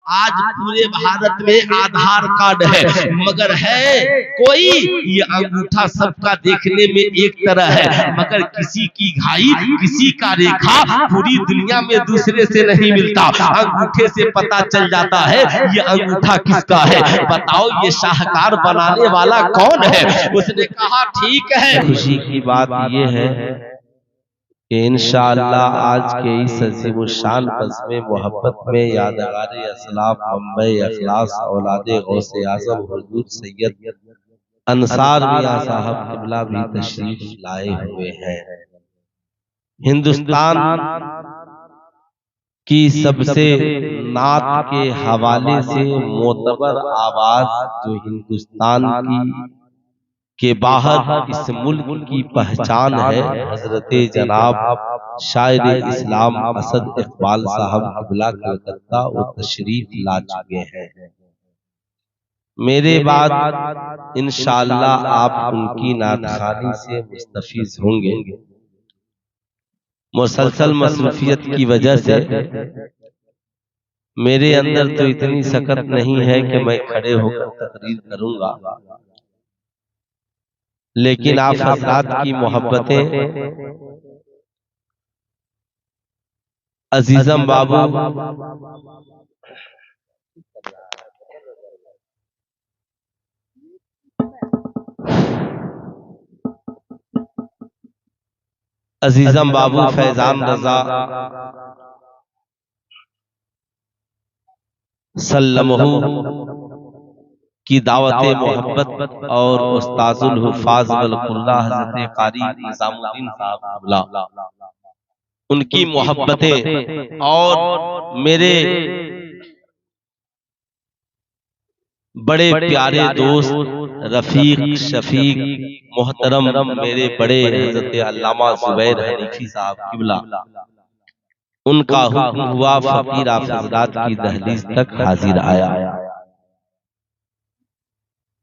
आज पूरे भारत में आधार कार्ड है, मगर है कोई ये अंगूठा सबका देखने में एक तरह है, मगर किसी की घाई किसी का रेखा पूरी दुनिया में दूसरे से नहीं मिलता। अंगूठे से पता चल जाता है ये अंगूठा किसका है। बताओ ये शाहकार बनाने वाला कौन है। उसने कहा ठीक है। खुशी की बात ये है कि इंशाअल्लाह आज के इस अज़ीमुश्शान बज़्म मोहब्बत में यादगार असलाफ मुंबई अखलास औलादे गौसे आज़म हुजूर सैयद अंसार मियां साहब क़िबला भी तशरीफ लाए हुए हैं। हिंदुस्तान की सबसे नात के हवाले से मोतबर आवाज जो हिंदुस्तान के बाहर इस मुल्क की पहचान है, हजरत जनाब शायर इस्लाम असद इकबाल साहब क़िबला कलकत्ता वो तशरीफ ला चुके हैं। मेरे बाद इंशाअल्लाह आप उनकी नातखानी से मुस्तफीज होंगे। मुसलसल मसरूफियत की वजह से मेरे अंदर तो इतनी सकत नहीं है कि मैं खड़े होकर तकरीर करूंगा, लेकिन आप हज़रात की मोहब्बतें अजीजम बाबू अजीजम बाबू फैजान रजा सल्लमहु की दावत मोहब्बत और उस्ताजुल हुफ़ाज़ वल कुल्ला हज़रत क़ारी निज़ामुद्दीन साहब क़िबला उनकी मोहब्बतें और मेरे बड़े प्यारे दोस्त रफीक शफीक मोहतरम मेरे बड़े हज़रत अल्लामा ज़ुबैर हनीफी साहब क़िबला उनका हुक्म हुआ फ़कीर आप हज़रात की दहलीज तक हाजिर आया।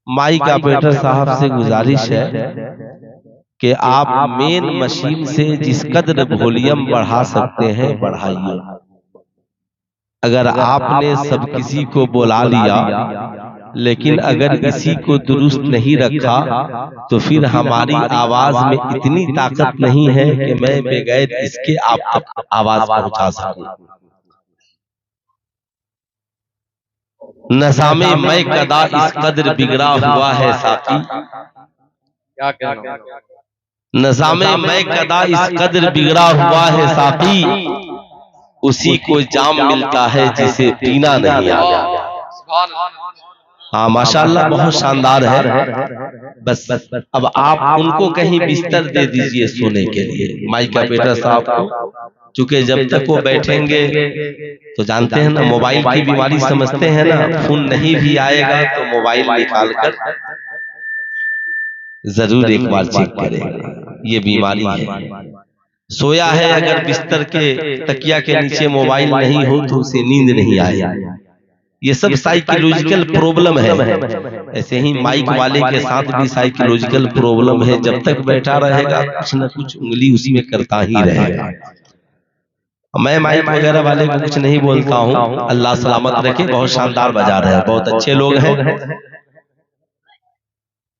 माइक ऑपरेटर साहब से गुजारिश है कि आप मेन मशीन से जिस कदर वॉल्यूम बढ़ा सकते हैं बढ़ाइए। अगर आपने सब किसी को बुला लिया लेकिन अगर इसी को दुरुस्त नहीं रखा तो फिर हमारी आवाज में इतनी ताकत नहीं है कि मैं बगैर इसके आप तक आवाज पहुंचा सकूं। नज़ामे मैं कदा इस कदर बिगड़ा हुआ है साकी, क्या कहना, नज़ामे मैं कदा इस कदर बिगड़ा हुआ है साकी, उसी को जाम मिलता है जिसे पीना नहीं आता। हाँ माशाअल्लाह बहुत शानदार है। बस अब आप उनको कहीं बिस्तर दे दीजिए सोने के लिए माइक ऑपरेटर साहब को, चूंकि जब तक वो बैठेंगे तो जानते हैं ना मोबाइल की बीमारी समझते हैं ना, फोन नहीं भी आएगा तो मोबाइल निकाल कर जरूर एक बार चेक करेगा, ये बीमारी है। सोया है अगर बिस्तर के तकिया के नीचे मोबाइल नहीं हो तो उसे नींद नहीं आएगी। ये सब साइकोलॉजिकल प्रॉब्लम है। ऐसे ही माइक वाले के साथ भी साइकोलॉजिकल प्रॉब्लम है, जब तक बैठा रहेगा कुछ न कुछ उंगली उसमें करता ही रहेगा। मैं माइक वगैरह वाले को कुछ नहीं बोलता हूँ, अल्लाह सलामत रखे। बहुत शानदार बजा रहे हैं, बहुत अच्छे लोग हैं।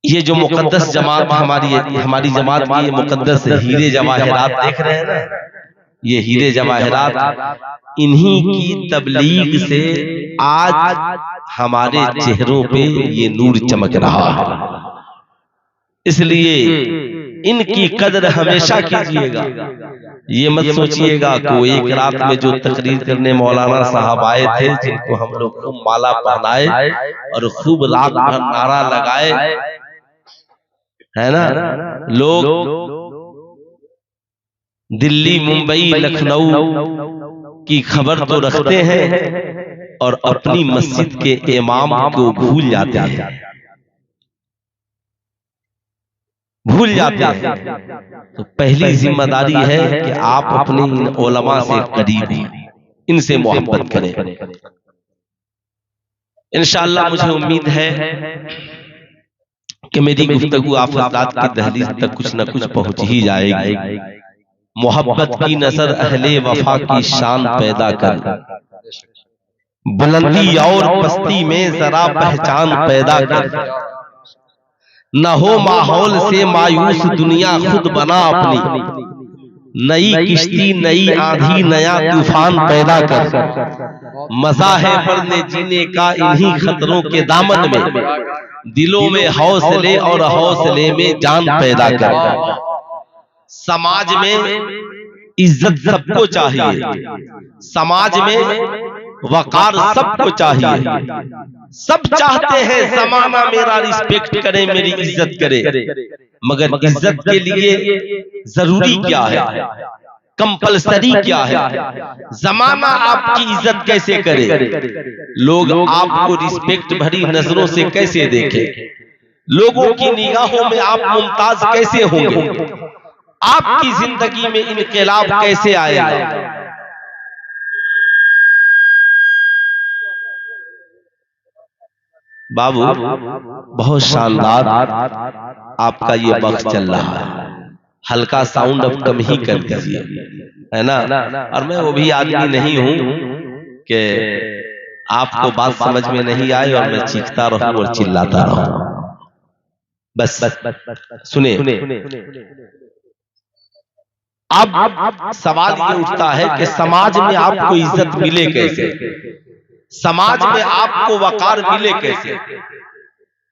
ये जो मुकद्दस जमात हमारी जमात की ये मुकद्दस हीरे जवाहरात देख रहे हैं ना, ये हीरे जवाहरात इन्हीं की तबलीग से आज हमारे चेहरों पे ये नूर चमक रहा है। इसलिए इनकी कदर हमेशा कीजिएगा। ये मत सोचिएगा कि एक रात में जो तकरीर करने मौलाना साहब आए थे, जिनको हम लोग खूब माला पहनाए और खूब रात भर नारा लगाए, है ना, लोग दिल्ली मुंबई लखनऊ की खबर तो रखते हैं और अपनी मस्जिद के इमाम को भूल जाते हैं, भूल जाते हैं। तो पहली जिम्मेदारी है कि आप अपने इन उलमा से करीब हैं, इनसे मोहब्बत करें। इंशाअल्लाह मुझे उम्मीद है कि मेरी गुफ्तगू आप हज़रात की दहलीज तक कुछ न कुछ पहुंच ही जाएगी। मोहब्बत की नजर अहले वफा की शान पैदा कर, बुलंदी और पस्ती में जरा पहचान पैदा कर, न हो माहौल से मायूस दुनिया खुद बना अपनी, नई किश्ती नई आंधी नया तूफान पैदा कर। मजा है मरने जीने का इन्हीं खतरों के दामन में, दिलों में हौसले और हौसले में जान पैदा कर। समाज में इज्जत सबको चाहिए, समाज में वकार सबको चाहिए, सब चाहते हैं जमाना मेरा रिस्पेक्ट करे, मेरी इज्जत करे, मगर इज्जत के लिए जरूरी क्या है, कंपलसरी क्या है, जमाना आपकी इज्जत कैसे करे, लोग आपको रिस्पेक्ट भरी नजरों से कैसे देखें, लोगों की निगाहों में आप मुमताज कैसे होंगे, आपकी जिंदगी में इनकलाब कैसे आएगा। बाबू बहुत शानदार आपका ये वक्त चल रहा है, हल्का साउंड अब कम ही कर दीजिए, है ना। और मैं वो भी आदमी नहीं हूं कि आपको बात समझ में नहीं आए और मैं चीखता रहूं और चिल्लाता रहूं। बस सुने। अब सवाल ये उठता है कि समाज में आपको इज्जत मिले कैसे, समाज में आपको वकार मिले कैसे,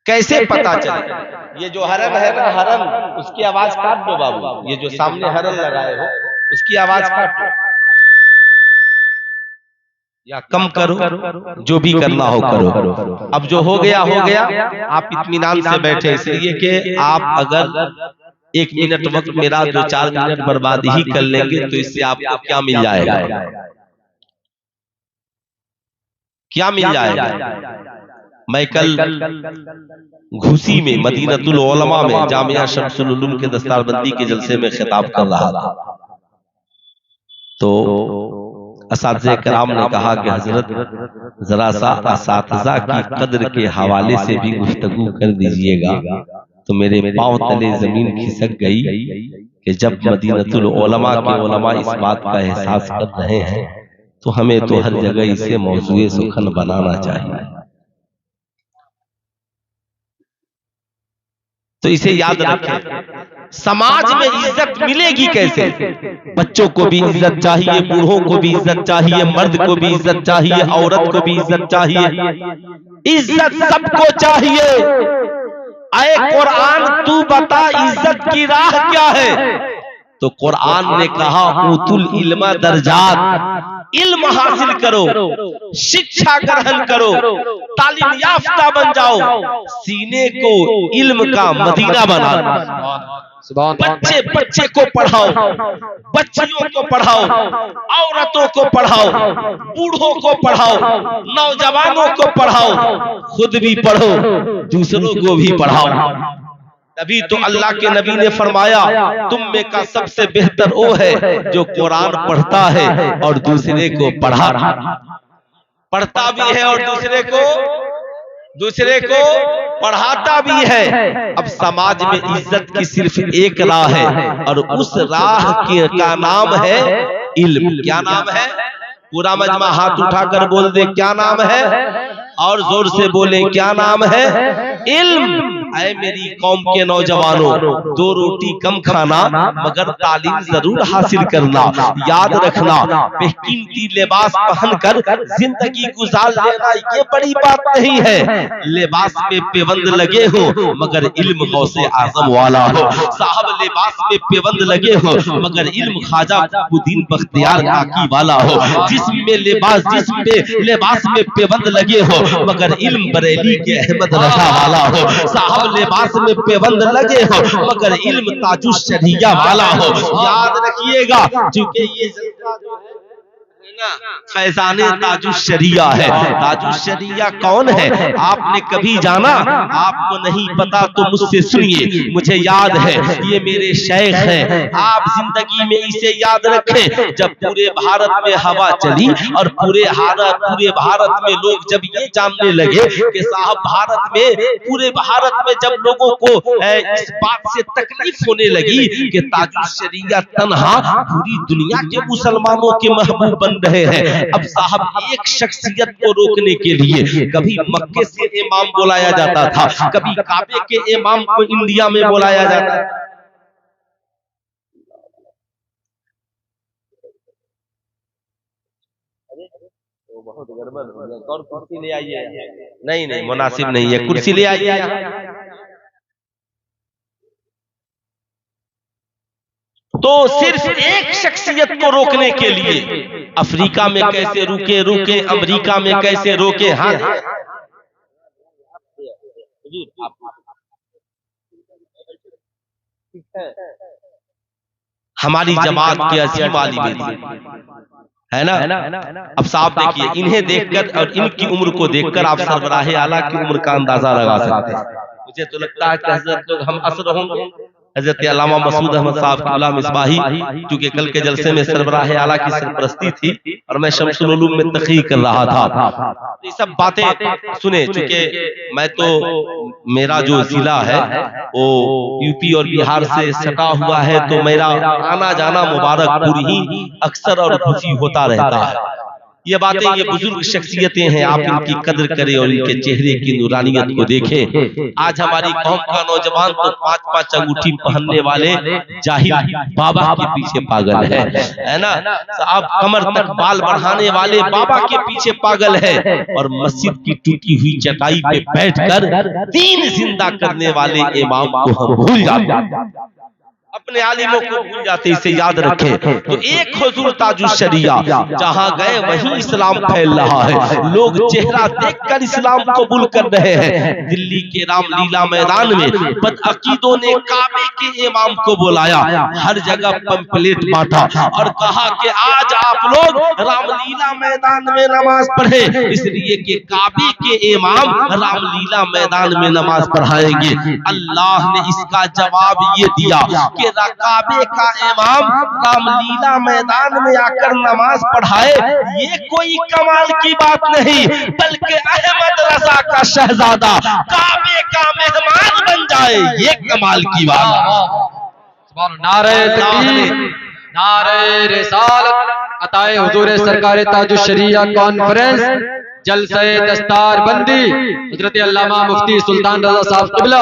कैसे पता चले। ये जो हरन है ना, हरन, उसकी आवाज काट दो बाबू, ये जो सामने हरन लगाए हो उसकी आवाज काट दो या कम करो, जो भी करना हो करो। अब जो हो गया हो गया, आप इत्मीनान से बैठे, इसलिए कि आप अगर 1 मिनट वक्त मेरा 2-4 मिनट बर्बाद ही कर लेंगे तो इससे आपको क्या मिल जाएगा, क्या मिल जाएगा। मैं कल घुसी में मदीनतुल उलमा में जामिया शम्सुल उलूम के दस्तारबंदी के जलसे में खिताब कर रहा था, तो असातिज़े किराम ने कहा कि हजरत जरा सा असातिज़ा की कद्र के हवाले से भी गुफ्तगू कर दीजिएगा। तो मेरे पांव तले जमीन खिसक गई कि जब मदीनतुल उलमा के उलमा इस बात का एहसास कर रहे हैं तो हमें तो हर जगह इसे मौज़ूए सुखन बनाना चाहिए। तो इसे याद रखें, समाज में इज्जत मिलेगी कैसे। बच्चों को भी इज्जत चाहिए, बूढ़ों को भी इज्जत चाहिए, मर्द को भी इज्जत चाहिए, औरत को भी इज्जत चाहिए, इज्जत सबको चाहिए। आए कुरान तू बता इज्जत की राह क्या है, तो कुरान ने कहा उतुल इल्मा दर्जात, इल्म हासिल करो, शिक्षा ग्रहण करो, तालीम याफ्ता बन जाओ, सीने को इल्म का मदीना बना। बच्चे बच्चे को पढ़ाओ, बच्चियों को पढ़ाओ, औरतों को पढ़ाओ, बूढ़ों को पढ़ाओ, नौजवानों को पढ़ाओ, खुद भी पढ़ो, दूसरों को भी पढ़ाओ। तभी तो अल्लाह के नबी ने फरमाया तुम में का सबसे बेहतर वो है जो कुरान पढ़ता है और दूसरे को पढ़ता भी है और दूसरे को पढ़ाता भी है। अब समाज में इज्जत की सिर्फ एक राह है और उस राह का नाम है इल्म। क्या नाम है? पूरा मजमा हाथ उठाकर बोल दे क्या नाम है, और जोर से बोले क्या नाम है? इल्म। ऐ मेरी कौम के नौजवानों, 2 रोटी कम खाना मगर तालीम जरूर हासिल करना। याद रखना बेकीमती लिबास पहनकर जिंदगी गुजार लेना ये बड़ी बात नहीं है। लिबास में पेवंद लगे हो मगर इल्म गौसे आजम वाला हो। साहब लिबास में पेवंद लगे हो मगर इल्म ख्वाजा कुतुबुद्दीन बख्तियार काकी वाला हो। जिस्म में लिबास में पेवंद लगे हो मगर इल्म बरेली के अहमद रजा वाला हो। साहब लिबास में पेवंद लगे हो मगर इल्म ताजुश शरिया वाला हो। याद रखिएगा क्योंकि ये फैजाने ताजुश शरिया है। ताजुश शरिया कौन है आपने कभी जाना? आपको नहीं पता तो मुझसे सुनिए, मुझे याद है ये मेरे शेख हैं। आप जिंदगी में इसे याद रखें। जब पूरे भारत में हवा चली और पूरे भारत में लोग जब ये जानने लगे कि साहब पूरे भारत में जब लोगों को इस बात से तकलीफ होने लगी कि ताजुश शरिया तन्हा पूरी दुनिया के मुसलमानों के महबूब बन रहे रहे हैं। अब साहब एक शख्सियत को रोकने के लिए कभी मक्के से इमाम बुलाया जाता था, कभी काबे के इमाम को इंडिया में बुलाया जाता था। बहुत गड़बड़ हो गया, और कुर्सी ले आइए। नहीं नहीं मुनासिब नहीं है, कुर्सी ले आइए। तो सिर्फ एक शख्सियत को रोकने के लिए अफ्रीका में कैसे रोके, अमेरिका में कैसे रोके। हाँ हमारी जमात के अजीम आलिम है ना। अब साहब देखिए, इन्हें देखकर और इनकी उम्र को देखकर आप सरबराह आला की उम्र का अंदाजा लगा सकते हैं। मुझे तो लगता है कि हजरत लोग हम असर होंगे हजरत अल्लामा मसूद अहमद साहब क़िबला मिसबाही, क्योंकि कल के जलसे में सरबराह आला की सरपरस्ती थी और मैं शम्सुल उलूम में तक़रीर कर रहा था। ये सब बातें सुने, चूंकि मैं तो मेरा जो जिला है वो यूपी और बिहार से सटा हुआ है, तो मेरा आना जाना मुबारकपुर ही अक्सर और खुशी होता रहता है। ये बातें, ये बुजुर्ग शख्सियतें हैं, आप इनकी कदर करें और इनके चेहरे की नूरानियत को देखें। आज हमारी कौम का नौजवान तो 5-5 अंगूठी पहनने वाले जाहिल बाबा के पीछे पागल है ना। आप कमर तक बाल बढ़ाने वाले बाबा के पीछे पागल है, और मस्जिद की टूटी हुई चटाई पे बैठकर दीन जिंदा करने वाले इमाम को हम भूल जाते हैं, अपने आलिमों को भूल जाते। इसे याद रखें। तो एक हुजूर ताजुश शरिया, जहां गए वहीं इस्लाम फैल रहा है। लोग चेहरा देखकर इस्लाम कबूल कर रहे हैं। दिल्ली के रामलीला मैदान में बदअकीदों ने काबे के इमाम को बुलाया, हर जगह पंपलेट बांटा और कहा कि आज आप लोग रामलीला मैदान में नमाज पढ़े, इसलिए कि काबे के इमाम रामलीला मैदान में नमाज पढ़ाएंगे। अल्लाह ने इसका जवाब ये दिया कि काबे का इमाम रामलीला मैदान में आकर नमाज पढ़ाए, ये कोई कमाल की बात नहीं, बल्कि अहमद रजा का शहजादा काबे का मेहमान बन जाए, ये कमाल की बात है। नारे तकबीर, नारे रिसालत, अताए हुजूर सरकार ताजुश शरिया कॉन्फ्रेंस, जलसे दस्तार बंदी हजरत अल्लामा मुफ्ती सुल्तान रजा साहब क़िबला।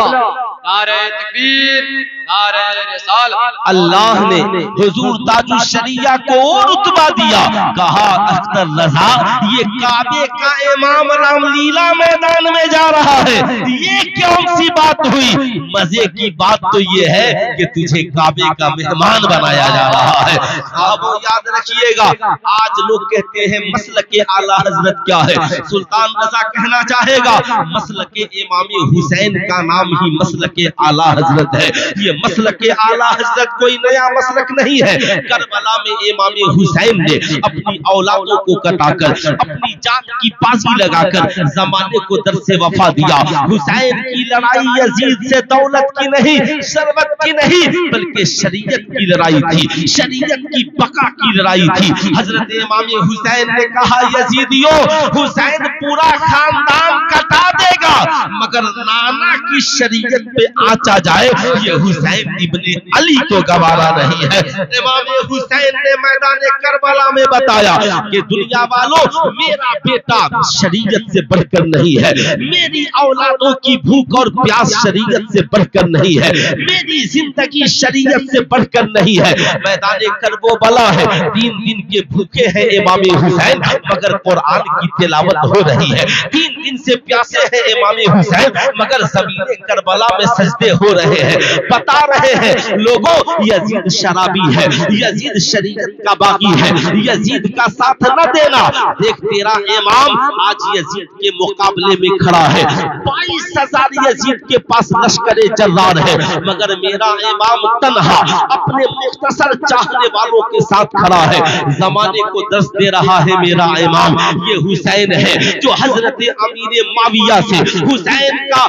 नारे तकबीर, नारे रिसालत। अल्लाह ने हुजूर ताजुश शरिया को रुतबा दिया, कहा अख्तर रजा ये काबे का इमाम रामलीला मैदान में जा रहा है, ये कौन सी बात हुई? मजे की बात तो ये है कि तुझे काबे का मेहमान बनाया जा रहा है। आप याद रखिएगा, आज लोग कहते हैं मसलके आला हजरत क्या है, सुल्तान रजा कहना चाहेगा मसलके इमाम हुसैन का नाम ही मसलके आला हजरत है। ये मसलके आला हजरत कोई नया मसलक नहीं है। करबला में इमाम हुसैन ने अपनी औलादों को कटाकर, अपनी जान की बाजी लगाकर जमाने को दर्से वफा दिया। हुसैन की लड़ाई यजीद से दौलत की नहीं, शरबत की नहीं, बल्कि शरीयत की लड़ाई थी, शरीयत की बका की लड़ाई थी। हजरत इमाम हुसैन ने कहा यजीदियों, हुसैन पूरा खानदान कटा देगा, मगर नाना की शरीयत पे आचा जाए ये हुसैन इब्ने अली को गवारा नहीं है। इमाम हुसैन ने मैदान करबला में बताया कि दुनिया वालों, मेरा बेटा शरीयत से बढ़कर नहीं है, मेरी औलादों की भूख और प्यास शरीयत से बढ़कर नहीं है, मेरी जिंदगी शरीयत से बढ़कर नहीं है। मैदान करबला है, 3 दिन के भूखे हैं इमाम हुसैन, मगर कुरान की तिलावत हो रही है। 3 दिन से प्यासे हैं इमाम हुसैन, मगर ज़मीन करबला में सजदे हो रहे हैं। बता रहे हैं लोगों, यजीद शराबी है, यजीद शरीयत का बागी है, यजीद का साथ न देना। देख तेरा इमाम आज यजीद के मुकाबले में खड़ा है, 22,000 यजीद के पास लश्करे जर्रार है, मगर मेरा इमाम तन्हा अपने मुख्तसर चाहने वालों के साथ खड़ा है। जमाने को दर्श दे रहा है मेरा इमाम, ये हुसैन है जो हजरत अमीर माविया से हुसैन का,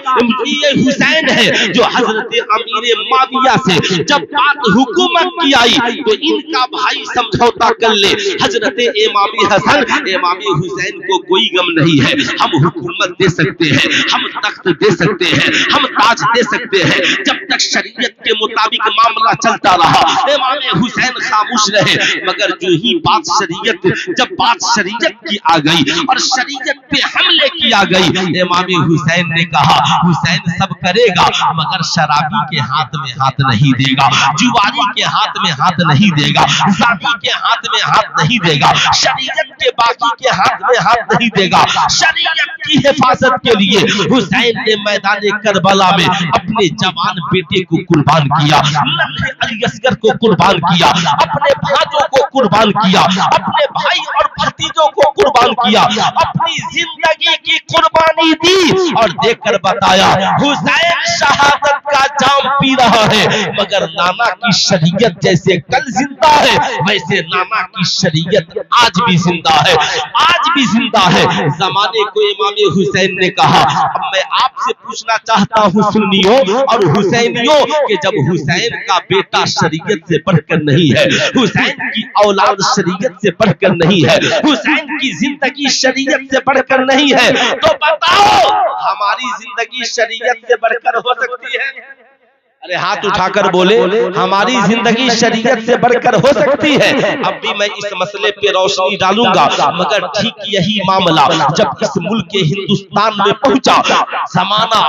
ये हुसैन है जो हजरत अमीर माविया से जब बात हुकूमत की आई तो इनका भाई समझौता कर ले। हजरत इमामी हसन इमामी हुसैन को कोई गम नहीं है, हम हुकूमत दे सकते हैं, हम तख्त दे सकते हैं, हम ताज दे सकते हैं। जब तक शरीयत के मुताबिक मामला चलता रहा इमाम हुसैन खामोश रहे। मगर जो ही बात शरीयत की आ गई और शरीयत पे हमले की आ गई, इमाम हुसैन ने कहा हुसैन सब करेगा मगर शराबी के हाथ में हाथ नहीं देगा, जुआरी के हाथ में हाथ नहीं देगा, जानी के हाथ में हाथ नहीं देगा, शरीयत के बाकी के हाथ में हाथ नहीं देगा। शरीयत की हिफाजत के लिए हुसैन ने मैदान करबला में अपने जवान बेटे को कुर्बान किया, अली असगर को कुर्बान किया, अपने भाइयों को कुर्बान किया, अपने भाई और भतीजों को कुर्बान किया, अपनी जिंदगी की कुर्बानी दी और देकर बताया हुसैन शहादत का जाम पी रहा है मगर नाना की शरीयत जैसे कल जिंदा है वैसे नाना की शरीयत आज भी जिंदा है, आज भी जिंदा है। जमाने को इमाम हुसैन ने कहा अब मैं आपसे पूछना चाहता हूँ सुन्नियों और हुसैनियों कि जब हुसैन का बेटा शरीयत से बढ़कर नहीं है, हुसैन की औलाद शरीयत से बढ़कर नहीं है, हुसैन की जिंदगी शरीयत से बढ़कर नहीं है, तो बताओ हमारी जिंदगी शरीयत से बढ़कर हो सकती है? अरे हाथ उठाकर बोले हमारी जिंदगी शरीयत से बढ़कर हो सकती है। अब भी मैं इस मसले पे रोशनी डालूंगा मगर ठीक यही मामला जब इस मुल्क के हिंदुस्तान में पहुंचा, जमाना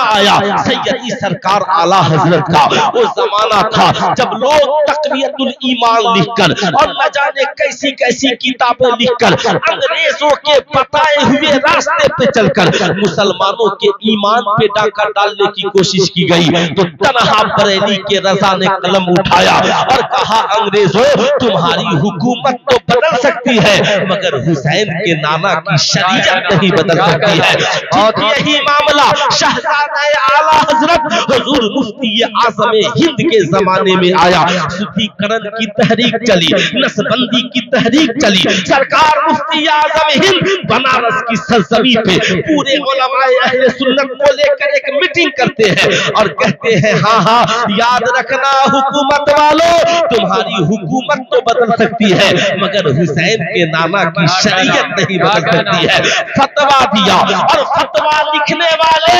आया सैयदी सरकार आला हजरत का। वो जमाना था जब लोग तक़वियतुल ईमान लिखकर और न जाने कैसी कैसी किताबें लिखकर अंग्रेजों के बताए हुए रास्ते पे चलकर मुसलमानों के ईमान पे डाका डालने की कोशिश की गई। तो तनहा बरेली के रजा ने कलम उठाया और कहा अंग्रेजों तुम्हारी हुकूमत तो बदल सकती है मगर हुसैन के नाना की शरीयत नहीं बदल सकती है। और यही मामला शहजादे आला हजरत हुजूर मुफ्ती आज़म हिंद के जमाने में आया। शुद्धिकरण की तहरीक चली, नसबंदी की तहरीक चली, सरकार मुफ्ती आज़म हिंद बनारस की सरजमी पे पूरे उलमाए अहले सुन्नत को लेकर एक मीटिंग करते हैं और कहते हैं हाँ हाँ याद रखना हुकूमत वालों तुम्हारी हुकूमत तो बदल सकती है मगर हुसैन के नाना की शरीयत नहीं बदल सकती है। फतवा दिया और फतवा लिखने वाले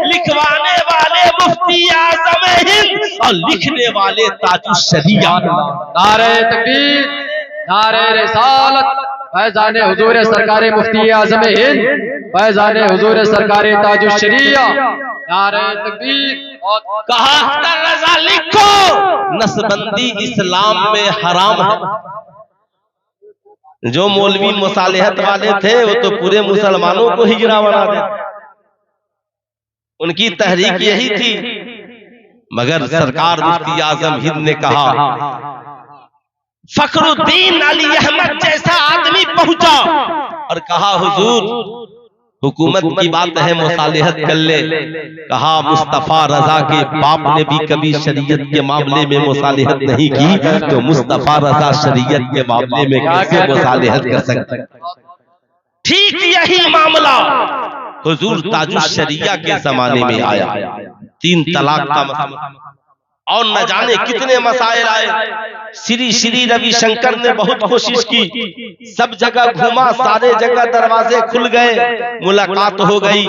लिखवाने वाले मुफ्ती आज़म हिंद और लिखने वाले ताजुश शरिया। नारे तकबीर, नारे रिसालत, फैज़ाने हुजूर सरकार मुफ्ती आज़म हिंद, फैज़ाने हुजूर सरकार ताजुश शरिया। नारे तकबीर। कहा रजा लिखो नसबंदी इस्लाम में हराम है। जो मौलवी मुसालिहत वाले थे वो तो पूरे मुसलमानों को हिजरा बना देते, उनकी तहरीक यही थी। मगर सरकार मुफ्ती आज़म हिंद ने कहा फखरुद्दीन अली अहमद जैसा आदमी पहुंचा और कहा हुजूर हुकूमत की बात है मुसालिहत कर ले। कहा मुस्तफा रजा के बाप ने भी कभी शरीयत के मामले में मुसालिहत नहीं की तो मुस्तफा रजा शरीयत के मामले में कैसे मुसालिहत कर सकते? ठीक यही मामला हुजूर ताजुश शरिया के जमाने में आया। 3 तलाक का मसला और न जाने कितने मसाइल आए। श्री रविशंकर ने बहुत कोशिश की, सब जगह घूमा, सारे जगह दरवाजे खुल गए, मुलाकात हो गई।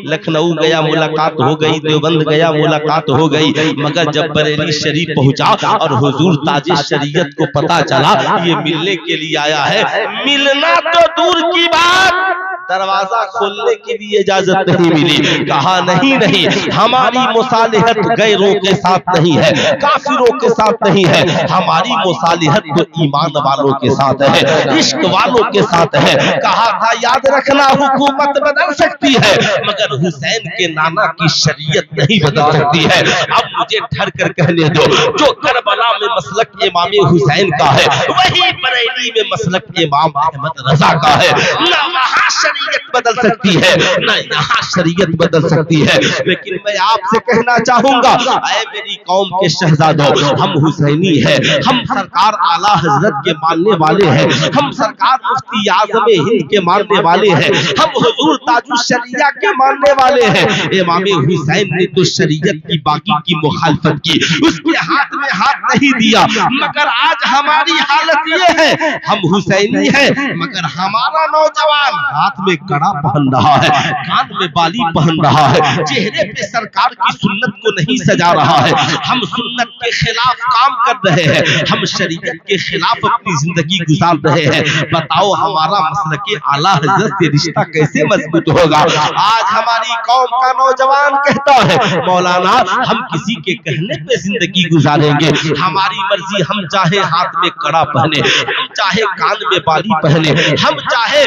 लखनऊ गया मुलाकात हो गई, देवबंद गया मुलाकात हो गई, मगर जब बरेली शरीफ पहुंचा और हुजूर ताजे शरीयत को पता चला ये मिलने के लिए आया है, मिलना तो दूर की बात दरवाजा खोलने की भी इजाजत नहीं मिली। कहा नहीं हमारी मुसालिहत गैरों के साथ नहीं है, काफिरों के साथ नहीं है, हमारी मुसालिहत तो ईमान वालों के साथ है, इश्क वालों के साथ है। कहा था याद रखना हुकूमत बदल सकती है मगर हुसैन के नाना की शरीयत नहीं बदल सकती है। अब मुझे ठहर कर कहने दो, जो करबला में मसलक इमाम हुसैन का है वही बरेली में मसलक इमाम अहमद रजा का है। ना वहां शरीयत बदल सकती है, न यहाँ शरीयत बदल सकती है। लेकिन मैं आपसे कहना चाहूंगा, ऐ मेरी कौम के शहजादों, हम हुसैनी है, हम सरकार आला हजरत के मानने वाले हैं, हम सरकार मुफ्ती आज़म हिंद के मानने वाले हैं, हम हुजूर ताजुल शरिया के मानने वाले हैं। इमाम हुसैन ने तो शरीयत की बाकी की मुखालफत की, उसके हाथ में हाथ नहीं दिया। मगर आज हमारी हालत ये है, हम हुसैनी हैं मगर हमारा नौजवान हाथ में कड़ा पहन रहा है, कान में बाली पहन रहा है, चेहरे पे सरकार की सुन्नत को नहीं सजा रहा है। हम सुन्नत के खिलाफ काम कर रहे हैं, हम शरीयत के खिलाफ अपनी जिंदगी गुजार रहे हैं। बताओ हमारा मसलके आला हजरत से रिश्ता कैसे मजबूत होगा? आज हमारी कौम का नौजवान कहता है, मौलाना हम किसी के कहने पे जिंदगी गुजारेंगे, हमारी मर्जी, हम चाहे हाथ में कड़ा पहने, हम चाहे कान में बाली पहने, हम चाहे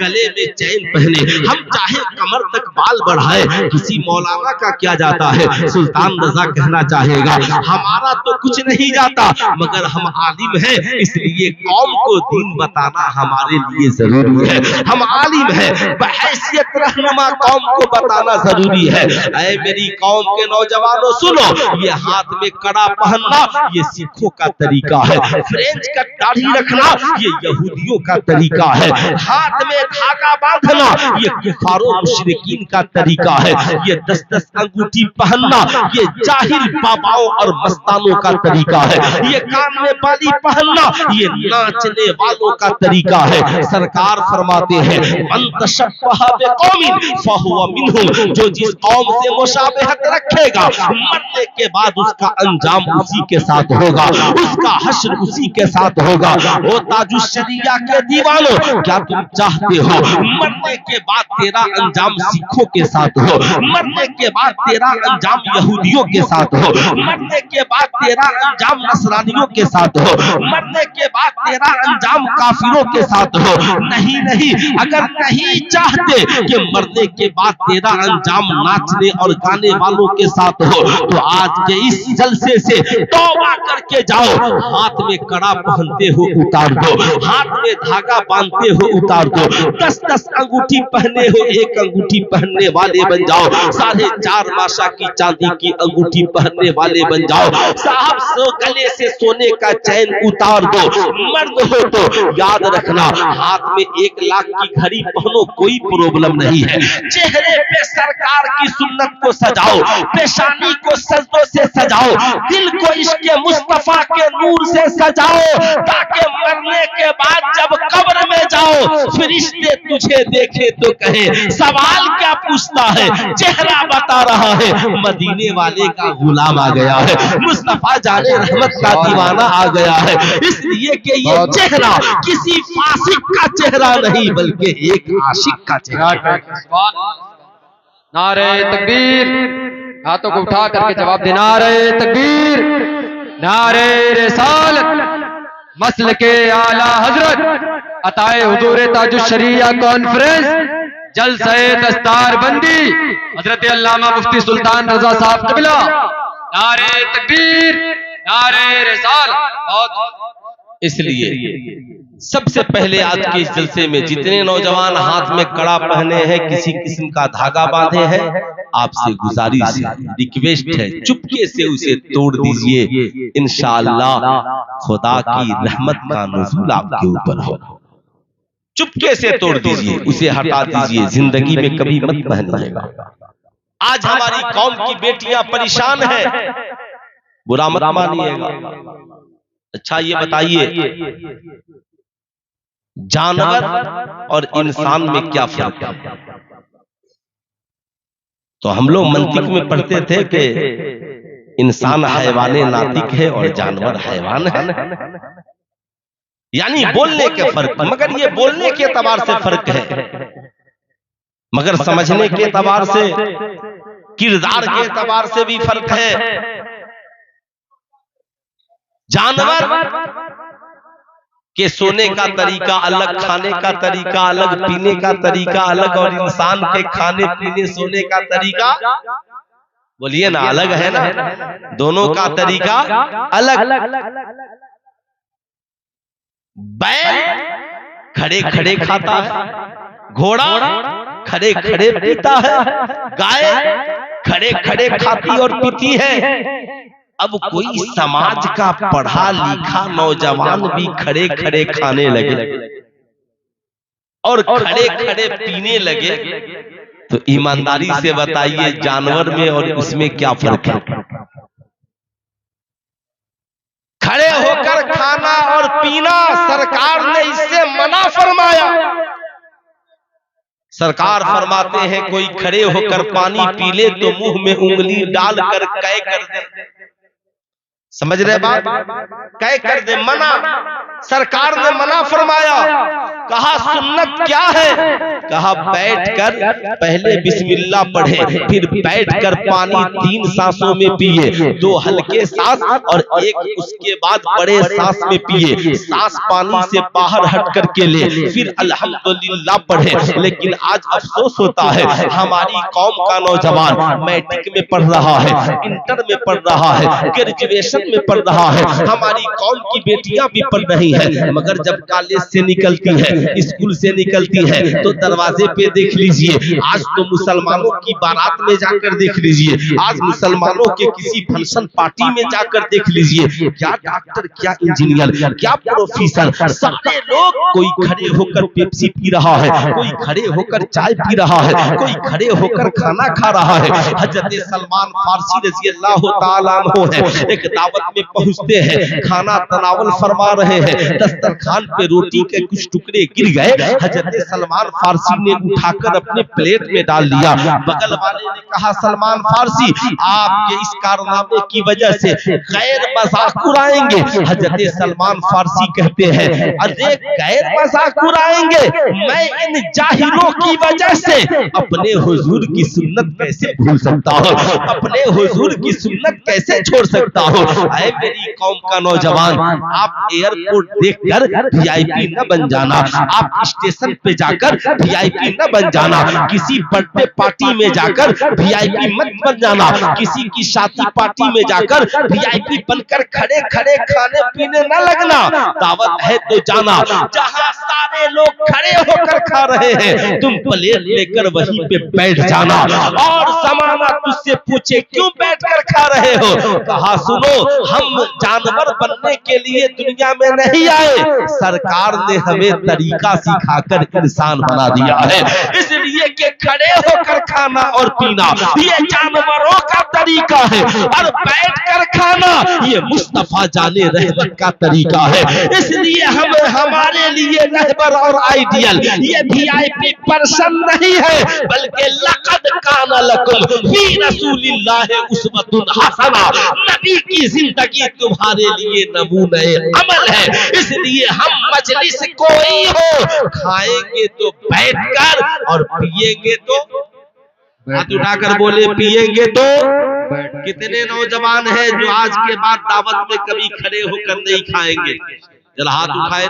गले में चैन पहने, हम चाहे कमर तक बाल बढ़ाए, किसी मौलाना का क्या जाता है? सुल्तान रजा कहना चाहेगा, हमारा तो कुछ नहीं जाता मगर हम आलिम हैं, इसलिए कौम को दीन बताना हमारे लिए जरूरी है। हम आलिम हैं, बहैसियत रहनुमा कौम को बताना जरूरी है। ऐ मेरी कौम के नौजवानों सुनो, ये हाथ में कड़ा पहनना ये सिखों का तरीका है, फ्रेंच कट दाढ़ी रखना ये यहूदियों का तरीका है, हाथ में धागा बांधना ये कुफारो मुशरिकीन का तरीका है, ये 10-10 अंगूठी पहनना ये जाहिल बाबाओं और मस्तानों का तरीका है, ये कान में बाली पहनना ये नाचने वालों का तरीका है। सरकार फरमाते हैं, मन तशब्बह बिकौमिन फहुवा मिनहुम, जो जिस कौम से मुशाबहत रखेगा मरने के बाद उसका अंजाम उसी के साथ होगा, उसका हश्र उसी के साथ होगा। ओ ताजुल शरिया के दीवानों, क्या तुम चाहते हो मरने के बाद तेरा अंजाम सिखों के साथ हो, मरने के बाद तेरा अंजाम यहूदियों के साथ हो, मरने के बाद तेरा अंजाम नसरानियों के साथ हो, मरने के बाद तेरा अंजाम काफिरों के साथ हो? नहीं नहीं, अगर नहीं चाहते कि मरने के बाद तेरा अंजाम नाचने और गाने वालों के साथ हो तो आज के इस जलसे से तौबा करके जाओ, हाथ में कड़ा पहनते हो उतार दो, हाथ में धागा बांधते हो उतार दो, 10-10 अंगूठी पहने हो एक अंगूठी पहनने वाले बन जाओ, 4.5 माशा की चांदी की अंगूठी पहनने वाले बन जाओ। साहब गले से सोने का चैन उतार दो, मर्द हो तो याद रखना हाथ में 1 लाख की घड़ी पहनो, कोई प्रॉब्लम नहीं है। चेहरे पे सरकार की सुन्नत को सजाओ, पेशानी को सजदों से सजाओ, दिल को इश्क़ मुस्तफा के नूर से सजाओ, ताकि मरने के बाद जब कब्र में जाओ फरिश्ते तुझे देखे तो कहे सवाल क्या पूछता है, चेहरा बता रहा है मदीने वाले का गुलाम आ गया है, मुस्तफा जाने रहमत का दीवाना आ गया है। इसलिए कि ये चेहरा किसी फासिक का चेहरा नहीं बल्कि एक आशिक का चेहरा। नारे तकबीर, हाथों को उठा करके जवाब देना, नारे तकबीर, नारे रिसालत, मसलके आला हजरत अताए हुजूर ताजुल शरिया कॉन्फ्रेंस, जलसे दस्तार बंदी हजरत अल्लामा मुफ्ती सुल्तान रजा साहब क़िबला। नारे तकबीर, नारे रिसालत। इसलिए सबसे पहले आज के इस जलसे में जितने नौजवान हाथ में कड़ा पहने हैं, किसी किस्म का धागा बांधे हैं, आपसे गुजारिश है, रिक्वेस्ट है, चुपके से उसे तोड़ दीजिए। इंशाअल्लाह खुदा की रहमत का नुज़ूल आपके ऊपर हो। चुपके से तोड़ दीजिए, उसे हटा दीजिए, जिंदगी में कभी मत पहनिएगा। आज हमारी कौम की बेटियां परेशान हैं, बुरा मत मानिएगा। अच्छा ये बताइए, जानवर और इंसान में क्या फर्क है? तो हम लोग मंतिक में पढ़ते थे कि इंसान हैवाने नातिक है और जानवर हैवान है, यानी बोलने के फर्क, मगर ये बोलने के एतबार से फर्क है, मगर समझने के एतबार से, किरदार के एतबार से भी फर्क है। जानवर के सोने का तरीका अलग, खाने का तरीका अलग, पीने का तरीका अलग, और इंसान के खाने पीने सोने का तरीका, बोलिए ना, अलग है ना, दोनों का तरीका अलग। बैल खड़े खड़े खाता है, घोड़ा खड़े खड़े पीता है, गाय खड़े खड़े खाती और पीती है। अब कोई समाज का पढ़ा लिखा नौजवान भी खड़े खड़े खाने लगे और खड़े खड़े पीने लगे, तो ईमानदारी से बताइए जानवर में और उसमें क्या फर्क है? खड़े होकर खाना और पीना सरकार ने इससे मना फरमाया। सरकार फरमाते हैं कोई खड़े होकर पानी पी ले तो मुंह में उंगली डालकर कै कर दे। समझ रहे बात? कै कर दे, मना। सरकार ने मना फरमाया। कहा सुन्नत क्या है? कहा बैठकर पहले बिस्मिल्लाह पढ़े, फिर बैठकर पानी 3 सांसों में पिए, 2 हल्के सांस और एक उसके बाद बड़े सांस में पिए। सांस पानी से बाहर हट करके ले, फिर अल्हम्दुलिल्लाह पढ़े। लेकिन आज अफसोस होता है हमारी कौम का नौजवान मैट्रिक में पढ़ रहा है, इंटर में पढ़ रहा है, ग्रेजुएशन में पढ़ रहा है, हमारी कौम की बेटियां भी पढ़ रही है, मगर जब कॉलेज से निकलती है, स्कूल से निकलती है तो दरवाजे पे देख लीजिए, आज तो मुसलमानों की बारात में जाकर देख लीजिए, आज मुसलमानों के किसी फंक्शन पार्टी में जाकर देख लीजिए, क्या डॉक्टर, क्या इंजीनियर, क्या प्रोफेसर, सारे लोग, कोई खड़े होकर पेप्सी पी रहा है, कोई खड़े होकर चाय पी रहा है, कोई खड़े होकर खाना खा रहा है। हजरत सलमान फारसी रज़ी अल्लाह ताला अन्हु है, एक दावत में पहुंचते हैं, खाना तनावल फरमा रहे हैं, दस्तरखान पे रोटी के कुछ टुकड़े गिर गए, हजरत सलमान फारसी ने उठाकर अपने प्लेट में डाल दिया। बगल वाले ने कहा सलमान फारसी आपके इस कारनामे की वजह से गैर मजाक उड़ाएंगे। हजरत सलमान फारसी कहते हैं अरे गैर मजाक उड़ाएंगे, मैं इन जाहिलों की वजह से अपने हुजूर की सुन्नत कैसे भूल सकता हूँ, अपने हुजूर की सुन्नत कैसे छोड़ सकता हूँ। ऐ मेरी कौम का नौजवान, आप एयरपोर्ट देखकर वीआईपी न बन जाना, आप स्टेशन पे जाकर वीआईपी न बन जाना, किसी बर्थडे पार्टी में जाकर वीआईपी मत बन जाना, किसी की शादी पार्टी में जाकर वीआईपी बनकर खड़े खड़े खाने पीने न लगना। दावत है तो जाना, जहाँ सारे लोग खड़े होकर खा रहे हैं तुम प्लेट लेकर वहीं पे बैठ जाना, और जमाना तुझसे पूछे क्यों बैठकर खा रहे हो। कहा सुनो, हम जानवर बनने के लिए दुनिया में नहीं आए, सरकार ने हमें तरीका सिखाकर इंसान बना दिया है, इसलिए कि खड़े होकर खाना और पीना ये जानवरों का तरीका है, और बैठकर खाना ये मुस्तफा जाने रहमत का तरीका है। इसलिए हमें हमारे लिए रहबर और आइडियल ये वीआईपी पर्सन नहीं है, बल्कि लक़द काना लकुम फी रसूलिल्लाहि उस्वतुन हसना, नबी की जिंदगी तुम्हारे लिए नमूने अमल है। इसलिए हम मजलिस कोई हो, खाएंगे तो बैठकर और पिएंगे तो, हाथ उठाकर बोले पिएंगे तो। कितने नौजवान हैं जो आज के बाद दावत में कभी खड़े होकर नहीं खाएंगे? जरा हाथ उठाए,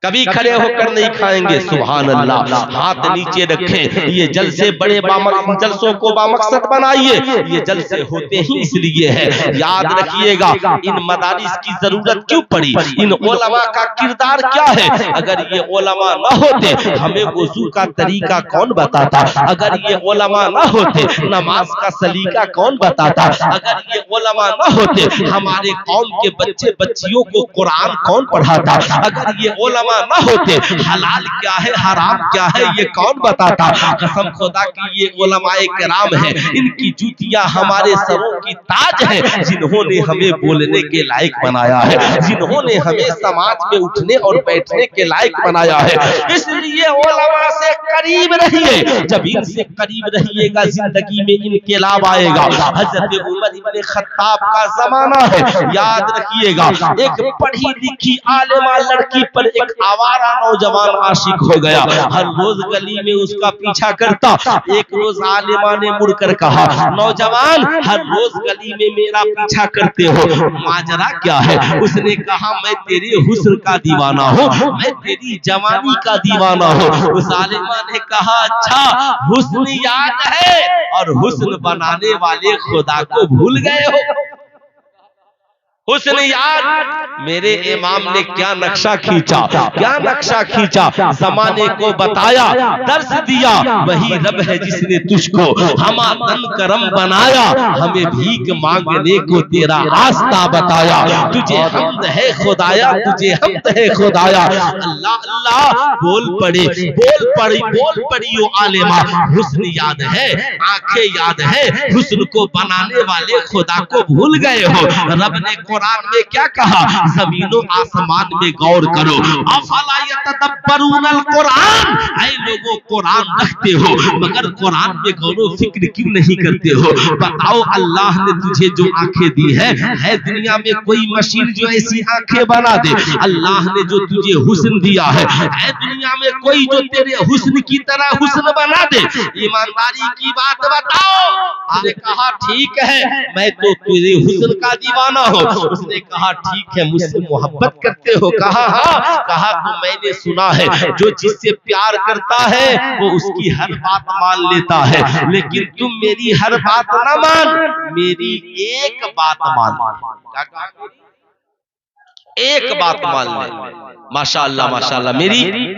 कभी खड़े होकर नहीं खाएंगे। सुभान अल्लाह, हाथ नीचे रखें। ये जलसे बड़े जलसों को बामकसद बनाइए, ये जलसे होते ही इसलिए है। याद रखिएगा इन मदारिस की जरूरत क्यों पड़ी, इन उलमा का किरदार क्या है। अगर ये उलमा न होते हमें वुजू का तरीका कौन बताता, अगर ये उलमा न होते नमाज का सलीका कौन बताता, अगर ये उलमा न होते हमारे कौम के बच्चे बच्चियों को कुरान कौन पढ़ाता, अगर ये उलमा न होते हलाल क्या है हराम क्या है ये कौन बताता। कसम खुदा की ये उलमाए किराम है, इनकी जूतियां हमारे सरों की ताज है, जिन्होंने हमें बोलने के लायक बनाया है, जिन्होंने हमें समाज में उठने और बैठने के लायक बनाया है। इसलिए उलमा से करीब रहिए, जब इनसे करीब रहिएगा जिंदगी में इनकलाब आएगा। हजरत उमर इब्ने खत्ताब का जमाना है, याद रखिएगा। एक पढ़ी लिखी आलिमा लड़की पर एक आवारा नौजवान आशिक हो गया, हर रोज गली में उसका पीछा करता। एक रोज आलिमा ने मुड़कर कहा, नौजवान हर रोज गली में मेरा पीछा करते हो, माजरा क्या है। उसने कहा मैं तेरे हुस्न का दीवाना हूँ, मैं तेरी जवानी का दीवाना हूँ। उस आलिमा ने कहा अच्छा हुस्न याद है और हुस्न बनाने वाले खुदा को भूल गए हो। हुस्न याद मेरे इमाम ने क्या नक्शा खींचा, क्या नक्शा खींचा, जमाने को बताया, दर्श दिया, वही रब है जिसने तुझको हमा तन करम बनाया, हमें भीख मांगने को तेरा रास्ता बताया, तुझे हमद है खुदाया, तुझे हमद है खुदाया। अल्लाह अल्लाह बोल पड़ी ओ आलिमा, हुस्न याद है, आंखें याद है, हुस्न को बनाने वाले खुदा को भूल गए हो। रब ने कुरान में क्या कहा, जमीनों आसमान में गौर करो, अफला यतदब्बरूनल कुरान, ऐ लोगों कुरान रखते हो मगर कुरान में गौर फिक्र क्यों नहीं करते हो। बताओ अल्लाह ने तुझे जो आंखें दी है दुनिया में कोई मशीन जो ऐसी आंखें बना दे? अल्लाह ने जो तुझे हुस्न दिया है दुनिया में कोई जो तेरे हुस्न की तरह हुस्न बना दे? ईमानदारी की बात बताओ। आपने कहा ठीक है मैं तो तुझे हुस्न का दीवाना हूँ। उसने कहा ठीक है मुझसे मोहब्बत करते हो? कहा हाँ। कहा तो मैंने सुना है जो जिससे प्यार करता है वो उसकी हर बात मान लेता है, लेकिन तुम मेरी हर बात ना मान, मेरी एक बात मान। एक बात मान ले। माशाअल्लाह माशाअल्लाह,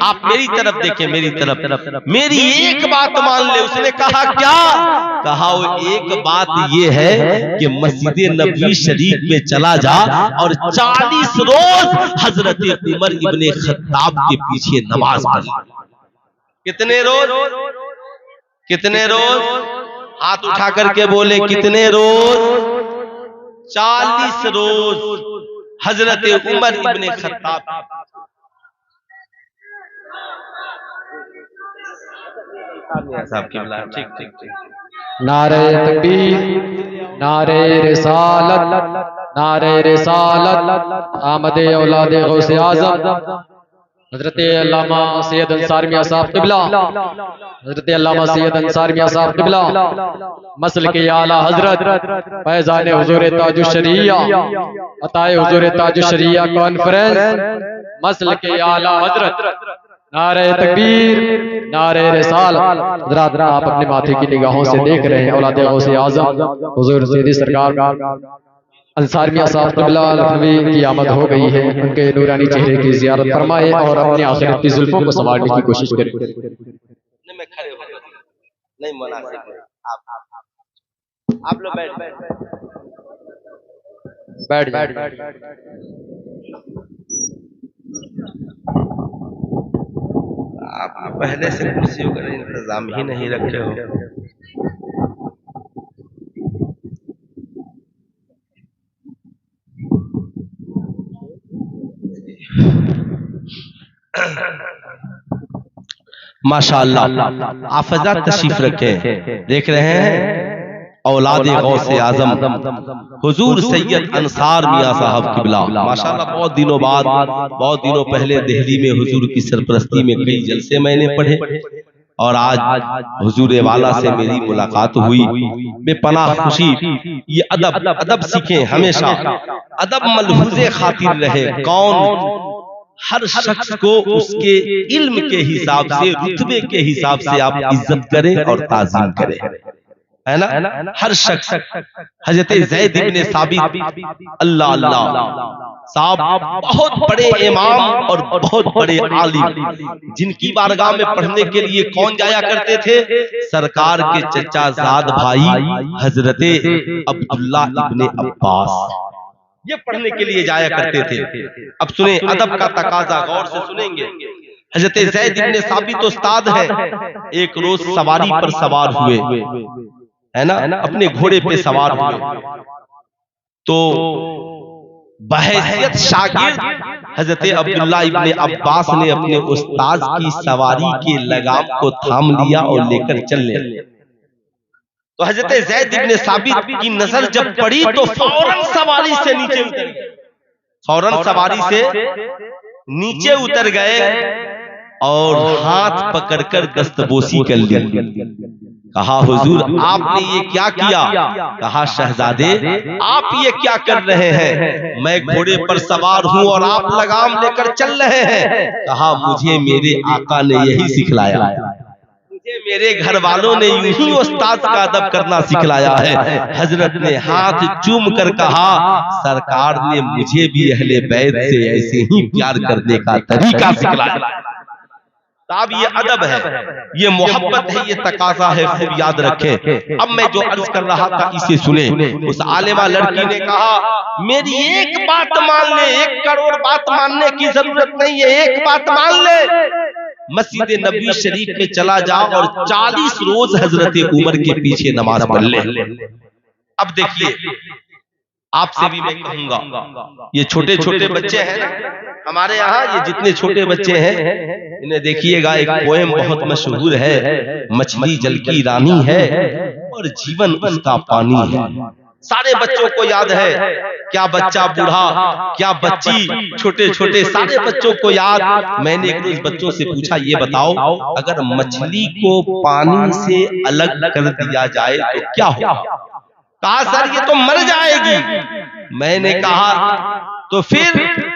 आप मेरी तरफ देखें, मेरी तरफ, मेरी एक बात मान ले। उसने कहा क्या? कहा वो एक बात ये है कि मस्जिद नबी शरीफ में चला जा और 40 रोज हजरत उमर इब्ने खत्ताब के पीछे नमाज पढ़। कितने रोज? कितने रोज? हाथ उठा करके बोले कितने रोज? 40 रोज हजरत उमर इब्ने खत्ताब। नारे तकबीर, नारे रिसालत, नारे रिसालत, आमदे औलादे गौसे आज़म हजरत अल्लामा सैयद अंसार मियां साहब क़िबला, हजरत अल्लामा सैयद अंसार मियां साहब क़िबला, मसल के आला हजरत फैज़ान हुजूर ताजुश शरिया, अताए हुजूर ताजुश शरिया कॉन्फ्रेंस, मसल के आला हजरत, नारे तकबीर, नारे रिसालत। हज़रात आप अपने माथे की निगाहों से देख रहे हैं औलादे गौसे आज़म हुजूर सैयदी सरकार अंसार मियां साहब क़िबला लखनवी की आमद हो गई है। उनके नूरानी चेहरे की ज़ियारत फरमाए और अपने आखिरती जुल्फों को संवारने की कोशिश करें। नहीं मुनासिब, आप लोग बैठ। आप पहले से कुर्सियों का इंतजाम ही नहीं रखे हो। माशाअल्लाह आप हज़रात तशरीफ रखें। देख रहे हैं औलादे गौसे आज़म हुजूर सैयद अंसार मियां साहब क़िबला। माशाअल्लाह बहुत दिनों पहले दिल्ली में हुजूर की सरपरस्ती में कई जलसे मैंने पढ़े और आज हुजूर वाला से मेरी मुलाकात हुई। बेपनाह खुशी। ये अदब सीखें हमेशा, अदब मलहूज़े खातिर रहे। कौन? हर शख्स को उसके इल्म के हिसाब से, रुतबे के हिसाब से आप इज्जत करें और ताज़ीम करें, है ना? हर शख्स। हजरत ज़ैद इब्ने साबित अल्लाह अल्लाह साहब बहुत बड़े इमाम और बहुत बड़े आलिम, जिनकी बारगाह में पढ़ने के लिए कौन जाया करते थे? सरकार के चचा ज़ाद भाई हजरत अब्दुल्ला इब्ने अब्बास, ये पढ़ने के लिए जाया करते थे। अब सुने अदब का तकाजा, गौर से सुनेंगे। हजरत ज़ैद इब्ने साबित उस्ताद है। एक रोज सवारी पर सवार हुए, है ना, अपने घोड़े पे सवार हुए तो बहैसियत शागिर्द हजरत अब्दुल्ला इब्ने अब्बास ने अपने उस्ताद की सवारी के लगाम को थाम लिया और लेकर चलने। तो हजरत ज़ैद इब्ने साबित की नजर जब पड़ी तो फौरन सवारी से नीचे उतर गए, फौरन सवारी से नीचे उतर गए और हाथ पकड़कर दस्तबोसी कर ली। कहा हुजूर आपने ये क्या किया? कहा शहजादे आप ये क्या कर रहे हैं? मैं घोड़े पर सवार हूँ और आप लगाम लेकर चल रहे हैं। कहा मुझे मेरे आका ने यही सिखलाया, मेरे घर वालों ने यूं ही उस्ताद का अदब करना सिखलाया है। हजरत ने हाथ चूम कर कहा, सरकार ने मुझे भी अहले बैत से ऐसे ही प्यार करने का तरीका सिखलाया। अब ये अदब है, ये मोहब्बत है, ये तकाजा है, खूब याद रखें। अब मैं जो अर्ज कर रहा था इसे सुने। उस आलिमा लड़की ने कहा, मेरी एक बात मान ले, 1 करोड़ बात मानने की जरूरत नहीं है, एक बात मान ले, मस्जिद नबी शरीफ में चला जा और 40 रोज हजरत उमर के पीछे नमाज पढ़ ले। अब देखिए, आपसे भी मैं कहूंगा, ये छोटे छोटे बच्चे हैं ना हमारे यहाँ, ये जितने छोटे बच्चे हैं इन्हें देखिएगा। एक पोएम बहुत मशहूर है, मछली जल की रानी है और जीवन उसका पानी है। सारे बच्चों को याद है, क्या बच्चा बूढ़ा, क्या बच्ची, छोटे छोटे सारे बच्चों को याद। मैंने एक रोज बच्चों से पूछा, ये बताओ अगर मछली को पानी से अलग कर दिया जाए तो क्या होगा? कहा सर ये तो मर जाएगी। मैंने कहा तो फिर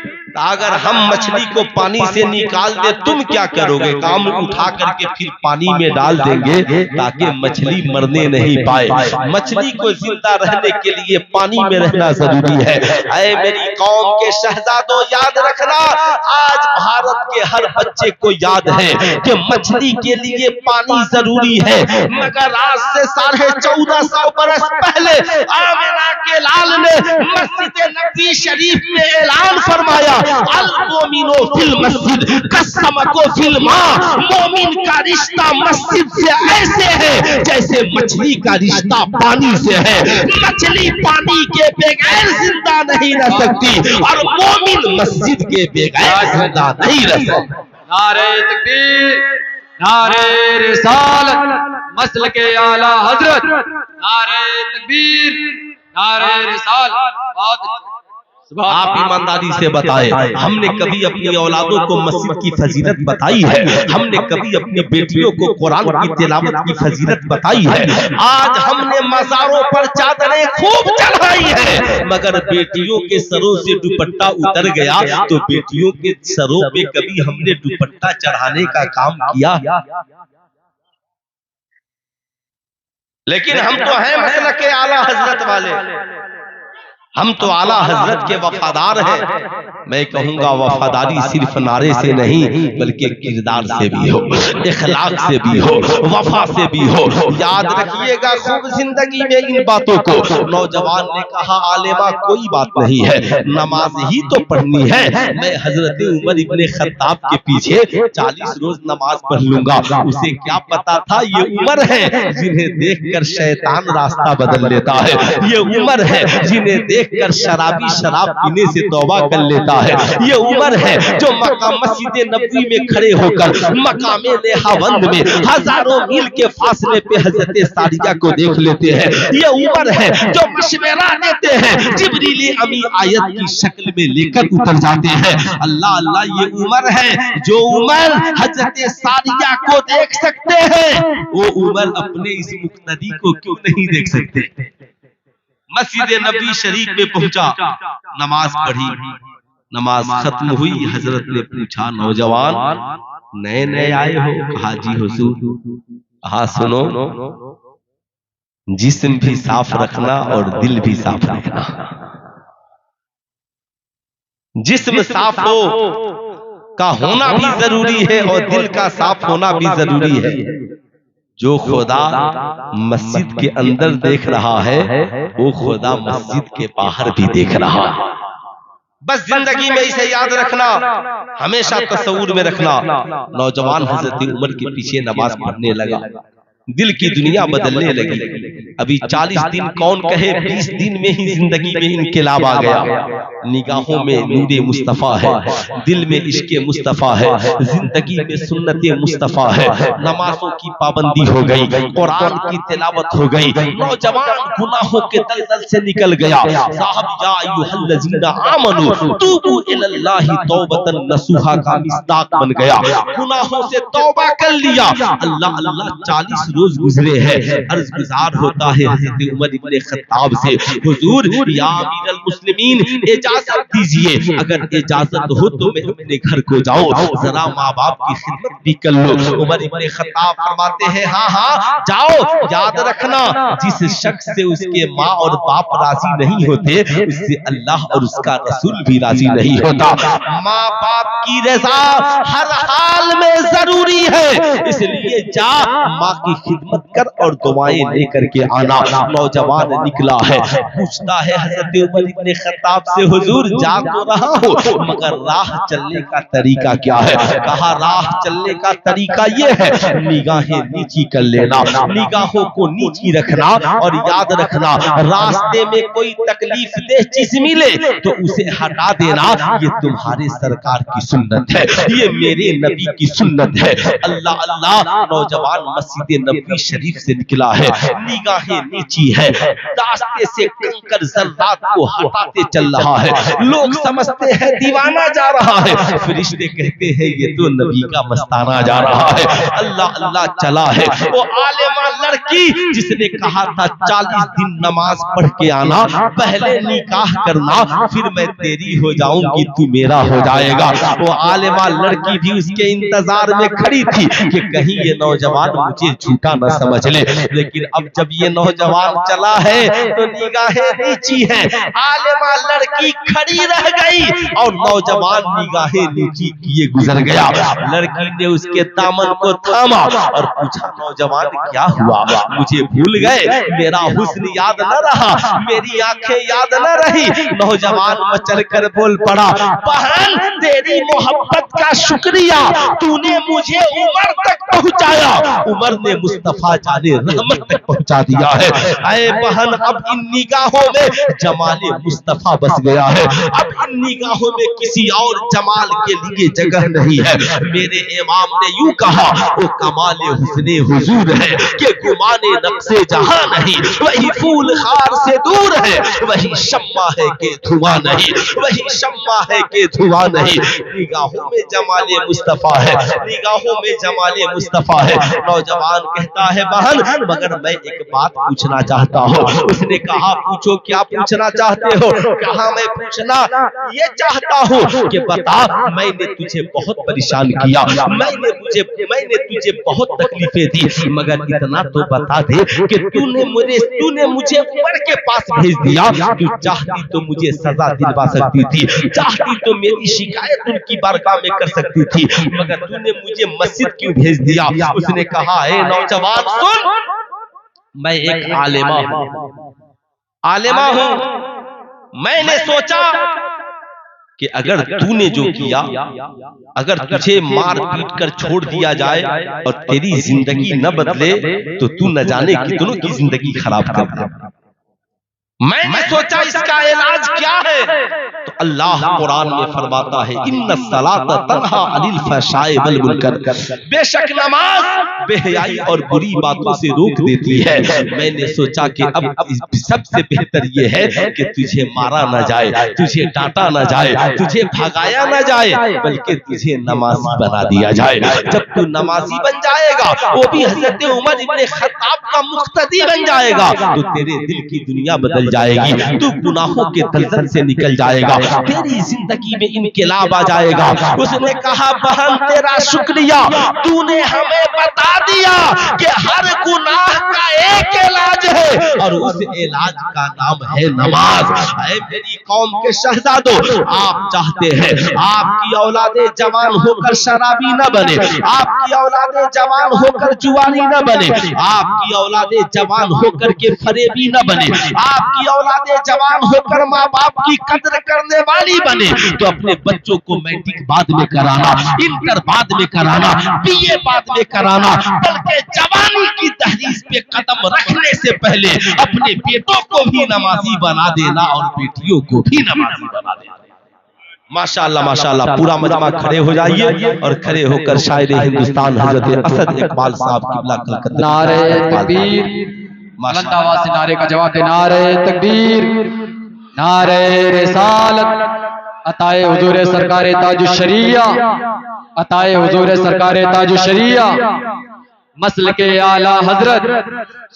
अगर हम मछली को पानी से निकाल दे तुम क्या करोगे? काम उठा करके फिर पानी में डाल देंगे ताकि मछली मरने नहीं पाए। मछली को जिंदा रहने के लिए पानी में रहना जरूरी है। ऐ मेरी कौम के शहजादों, याद रखना, आज भारत के हर बच्चे को याद है कि मछली के लिए पानी जरूरी है। मगर आज से 1450 बरस पहले आमिना के लाल ने मस्जिद नबी शरीफ में ऐलान फरमाया, अल-मोमिनो फिल मस्जिद कसमको फिल मां। मोमिन का रिश्ता मस्जिद से ऐसे है जैसे मछली का रिश्ता पानी से है। मछली पानी के बगैर जिंदा नहीं रह सकती और मोमिन मस्जिद के बगैर जिंदा नहीं रह सकता। नारे तकबीर, नारे रिसालत, मसल के आला हजरत, नारे तकबीर, नारे रिसालत। बहुत आप ईमानदारी से बताएं, हमने कभी अपनी औलादों को मस्जिद की फजीलत बताई है? हमने कभी अपनी बेटियों को कुरान की तिलावत की फजीलत बताई है? आज हमने मज़ारों पर चादरें खूब चढ़ाई है, मगर बेटियों के सरों से दुपट्टा उतर गया तो बेटियों के सरों पे कभी हमने दुपट्टा चढ़ाने का काम किया? लेकिन हम तो हैं मसलक के आला हजरत वाले, हम तो आला हजरत के वफादार हैं। मैं कहूंगा वफादारी सिर्फ नारे से नहीं बल्कि किरदार से भी हो, इखलाक से भी हो, वफा से भी हो। याद रखिएगा खूब जिंदगी में इन बातों को। नौजवान ने कहा, आलिमा कोई बात नहीं है, नमाज ही तो पढ़नी है। मैं हजरत उमर इब्ने खत्ताब के पीछे 40 रोज नमाज पढ़ लूंगा। उसे क्या पता था ये उमर है जिन्हें देखकर शैतान रास्ता बदल लेता है। ये उमर है जिन्हें देखकर शराबी शराब पीने से तौबा कर लेता है। ये उमर है जो मक्का मस्जिद नबवी में खड़े होकर मकामे नेहावंद में हजारों मील के फासले पे हजरत सारिया को देख लेते हैं। ये उमर है जो मशवरा देते हैं, जिब्रील अमी आयत की शक्ल में लेकर उतर जाते हैं। अल्लाह अल्लाह, ये उमर है जो उमर हजरत सारिया को देख सकते हैं, वो उमर अपने इस मुक्तदी को क्यों नहीं देख सकते? मस्जिद नबी शरीफ में पहुंचा, नमाज पढ़ी, नमाज खत्म हुई। हजरत ने पूछा, नौजवान नए नए आए हो? कहा जी हुजूर। कहा सुनो, जिस्म भी साफ रखना और दिल भी साफ रखना। जिस्म साफ हो का होना भी जरूरी है और दिल का साफ होना भी जरूरी है। जो खुदा मस्जिद के अंदर देख रहा है वो खुदा मस्जिद के बाहर भी देख रहा है। बस जिंदगी में इसे याद रखना, हमेशा तस्वूर में रखना। नौजवान हजरत उमर के पीछे नमाज पढ़ने लगा, दिल की दुनिया बदलने लगी। अभी 40 दिन कौन कहे, 20 दिन में ही जिंदगी में इनकलाब आ गया। निगाहों में नूरे मुस्तफा है, दिल में इश्क़े मुस्तफा है, जिंदगी में सुन्नते मुस्तफा है। नमाजों की पाबंदी हो गई, कुरान की तिलावत हो गई। नौजवान गुनाहों के दलदल से निकल गया। साहब या अय्युहल्लज़ीना आमनू तूबू इलल्लाहि तौबतन नसूहा का मिस्दाक बन गया। गुनाहों से तौबा कर लिया। अल्लाह अल्लाह 40 रोज गुजरे हैं। अर्ज गुजार होता है हज़रत उमर इब्ने खत्ताब से, हुजूर या अमीरुल मुस्लिमीन इजाजत दीजिए, अगर इजाजत हो तो मैं अपने घर को जाऊं, जरा माँ बाप की खिदमत भी कर लो। उमर इब्ने खत्ताब फरमाते हैं हाँ हाँ जाओ, याद रखना जिस शख्स से उसके माँ और बाप राजी नहीं होते उससे अल्लाह और उसका रसूल भी राजी नहीं होता। माँ बाप की रजा हर हाल में जरूरी है, इसलिए जा माँ की खिदमत कर और दुआएं लेकर के आना। नौजवान निकला है, पूछता है हज़रत उमर इब्ने खत्ताब से, हुजूर जा तो रहा हूँ मगर राह चलने का तरीका क्या है? कहा राह चलने का तरीका ये है, निगाहें नीची कर लेना, निगाहों को नीची रखना, और याद रखना रास्ते में कोई तकलीफ दे चीज मिले तो उसे हटा देना। ये तुम्हारे सरकार की सुन्नत है, ये मेरे नबी की सुन्नत है। अल्लाह अल्लाह, नौजवान मस्जिद नबवी शरीफ से निकला है, निगाहें नीची है, रास्ते से कंकर ज़र्रात को हटाते चल रहा है। लोग समझते हैं दीवाना जा रहा है, फरिश्ते कहते हैं ये तो नबी का मस्ताना जा रहा है। अल्लाह अल्लाह चला है। वो आलिमा लड़की जिसने कहा था 40 दिन नमाज पढ़ के आना, पहले निकाह करना, फिर मैं तेरी हो जाऊंगी तू मेरा हो जाएगा। वो आलिमा लड़की भी उसके इंतजार में खड़ी थी कि कहीं ये नौजवान मुझे झूठा न समझ ले। लेकिन अब जब ये नौजवान चला है तो निगाहें नीची है, आलिमा लड़की खड़ी रह गई और नौजवान निगाहें नीची किए गुजर गया। लड़की ने उसके दामन को थामा और पूछा नौजवान क्या हुआ? मुझे भूल गए, मेरा हुस्न याद न रहा, मेरी आंखें याद न रही। नौजवान मचल कर बोल पड़ा, बहन तेरी मोहब्बत का शुक्रिया, तूने मुझे उमर तक पहुंचाया, उमर ने मुस्तफा जाने रहमत तक पहुंचा दिया है। ऐ बहन अब इन निगाहों में जमाले मुस्तफा बस गया है, अब इन निगाहों में किसी और जमाल के लिए जगह नहीं है। मेरे इमाम ने यूं कहा, वो कमाले हुस्ने हुजूर है कि गुमाने नक्शे जहां नहीं, वही फूल खार से दूर है, वही शम्मा है कि धुआं नहीं, वही शम्मा है कि धुआं नहीं। निगाहों में जमाले मुस्तफा है, निगाहों में जमाले मुस्तफा है। नौजवान कहता है बहन मगर मैं एक बात पूछना चाहता हूँ। उसने कहा पूछो, क्या पूछना चाहते हो? कहा मैं पूछना ये चाहता हूँ कि बता, मैंने तुझे बहुत परेशान किया, मैंने तुझे बहुत तकलीफें दी, मगर इतना तो बता दे कि तूने मुझे उमर के पास भेज दिया। तू चाहती तो मुझे सजा दिलवा सकती थी, चाहती तो मेरी शिकायत उनकी बारगाह में कर सकती थी, मगर तूने मुझे मस्जिद क्यों भेज दिया? उसने कहा है नौजवान सुन, मैं एक आलिमा हूं, मैंने सोचा कि अगर तूने जो किया, अगर तुझे मार पीट कर छोड़ दिया जाए और तेरी जिंदगी न बदले तो तू न जाने कितनों की जिंदगी खराब कर दे। मैंने सोचा इसका इलाज क्या है? तो अल्लाह कुरान में फरमाता है इन्ना सलाता तन्हा अनिल फहशाए वल मुनकर, बेशक नमाज बेहयाई और बुरी बातों से रोक देती है। मैंने सोचा कि अब सबसे बेहतर ये है कि तुझे मारा न जाए, तुझे डांटा न जाए, तुझे भगाया न जाए, बल्कि तुझे नमाजी बना दिया जाए। जब तू नमाजी बन जाएगा, वो भी हज़रत उमर इब्ने खत्ताब का मुक्तदी बन जाएगा, तो तेरे दिल की दुनिया बदल जाएगी, तू गुनाहों के दलदल से निकल जाएगा, तेरी जिंदगी में इनकलाब आ जाएगा। उसने कहा बहन तेरा शुक्रिया, तूने हमें बता दिया कि हर गुनाह का एक इलाज है और उस इलाज का नाम है नमाज। ऐ मेरी कौम के शहजादों, आप चाहते हैं आपकी औलादे जवान होकर शराबी न बने, आपकी औलादे जवान होकर जुआरी न बने, आपकी औलादे जवान होकर के फरेबी न बने, आपकी औलादे जवान होकर माँ बाप की कदर करने वाली बने, तो अपने बच्चों को मैट्रिक बाद में कराना, इंटर बाद में कराना, बीए बाद में कराना, बल्कि जवानी की दहलीज पे कदम रखने से पहले अपने बेटों को भी नमाजी बना देना और बेटियों को भी नमाजी बना देना। माशाअल्लाह माशाअल्लाह, पूरा मजमा खड़े हो जाइए और खड़े होकर शायरे हिंदुस्तान हजरत असद इकबाल साहब किबला कलकत्ता नारे तकबीर, बुलंद आवाज से नारे का जवाब दे, नारे तकबीर, नारे रिसालत, अताए हुजूर सरकारे ताजुश शरिया, अताए हुजूर सरकारे ताजुश शरिया, मसल के आला हजरत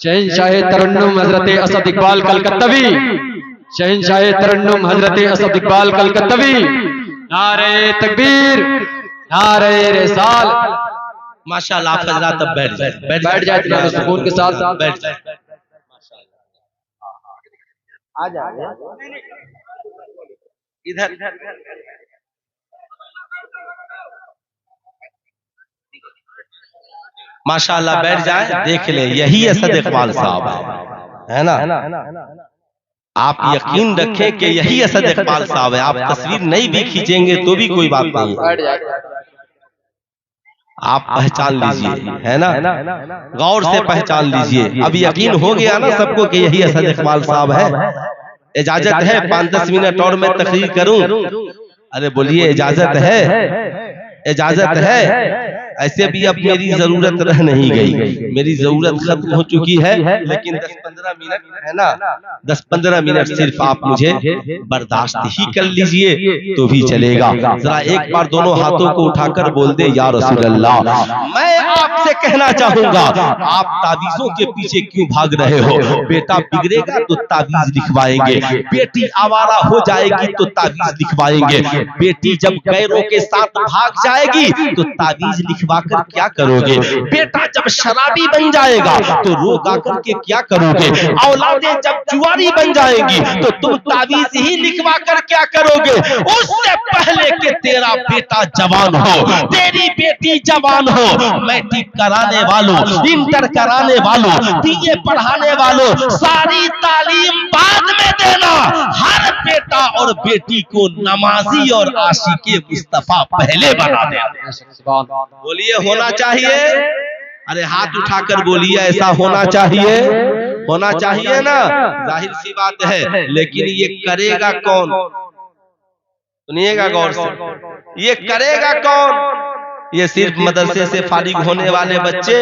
शहनशाह तरन्नुम हजरत असद इकबाल कलकत्तवी, शहनशाह तरन्नुम हजरत असद इकबाल कलकत्तवी। नारे तकबीर, नारे रिसाल। माशाल्लाह आप हजरात अब बैठ जाए, बैठ जाए इत्मीनान सुकून के साथ, बैठ जाए। आ जाए इधर माशाल्लाह बैठ जाए। देख ले यही असद इकबाल साहब है ना। आप यकीन रखें कि यही असद इकबाल साहब है। आप तस्वीर नहीं भी खींचेंगे तो भी कोई बात नहीं, आप पहचान लीजिए, है ना, गौर से पहचान लीजिए। अब यकीन हो गया ना सबको कि यही असद इकबाल साहब है। इजाजत है 5-10 मिनट और मैं तकरीर करूं? अरे बोलिए इजाजत है, इजाजत है। ऐसे भी अब मेरी जरूरत रह नहीं गई, मेरी जरूरत खत्म हो चुकी है। लेकिन 10-15 मिनट है ना, 10-15 मिनट सिर्फ आप मुझे बर्दाश्त ही कर लीजिए तो भी चलेगा। जरा एक बार दोनों हाथों को उठाकर बोल दे या रसूल अल्लाह। मैं आपसे कहना चाहूंगा, आप ताबीजों के पीछे क्यों भाग रहे हो? बेटा बिगड़ेगा तो ताबीज लिखवाएंगे, बेटी आवारा हो जाएगी तो ताबीज लिखवाएंगे, बेटी जब गैरों के साथ भाग जाएगी तो ताबीज लिखवाकर क्या करोगे? बेटा जब शराबी बन जाएगा तो रो गा करके क्या करोगे? औलादें जब जुआरी बन जाएंगी तो तुम ताबीज ही लिखवा कर क्या करोगे? उससे पहले कि तेरा बेटा जवान हो, तेरी बेटी जवान हो, मैट्रिक कराने वालों, इंटर कराने वालों, बीए पढ़ाने वालों, सारी तालीम बाद में देना। हर बेटा और बेटी को नमाजी और आशिके मुस्तफा पहले बना देना। बोलिए होना चाहिए? अरे हाथ उठाकर बोलिए ऐसा होना चाहिए, होना चाहिए ना। जाहिर सी बात है, लेकिन ये करेगा कौन? सुनिएगा गौर से, ये करेगा कौन? ये सिर्फ मदरसे से फारिग होने वाले बच्चे,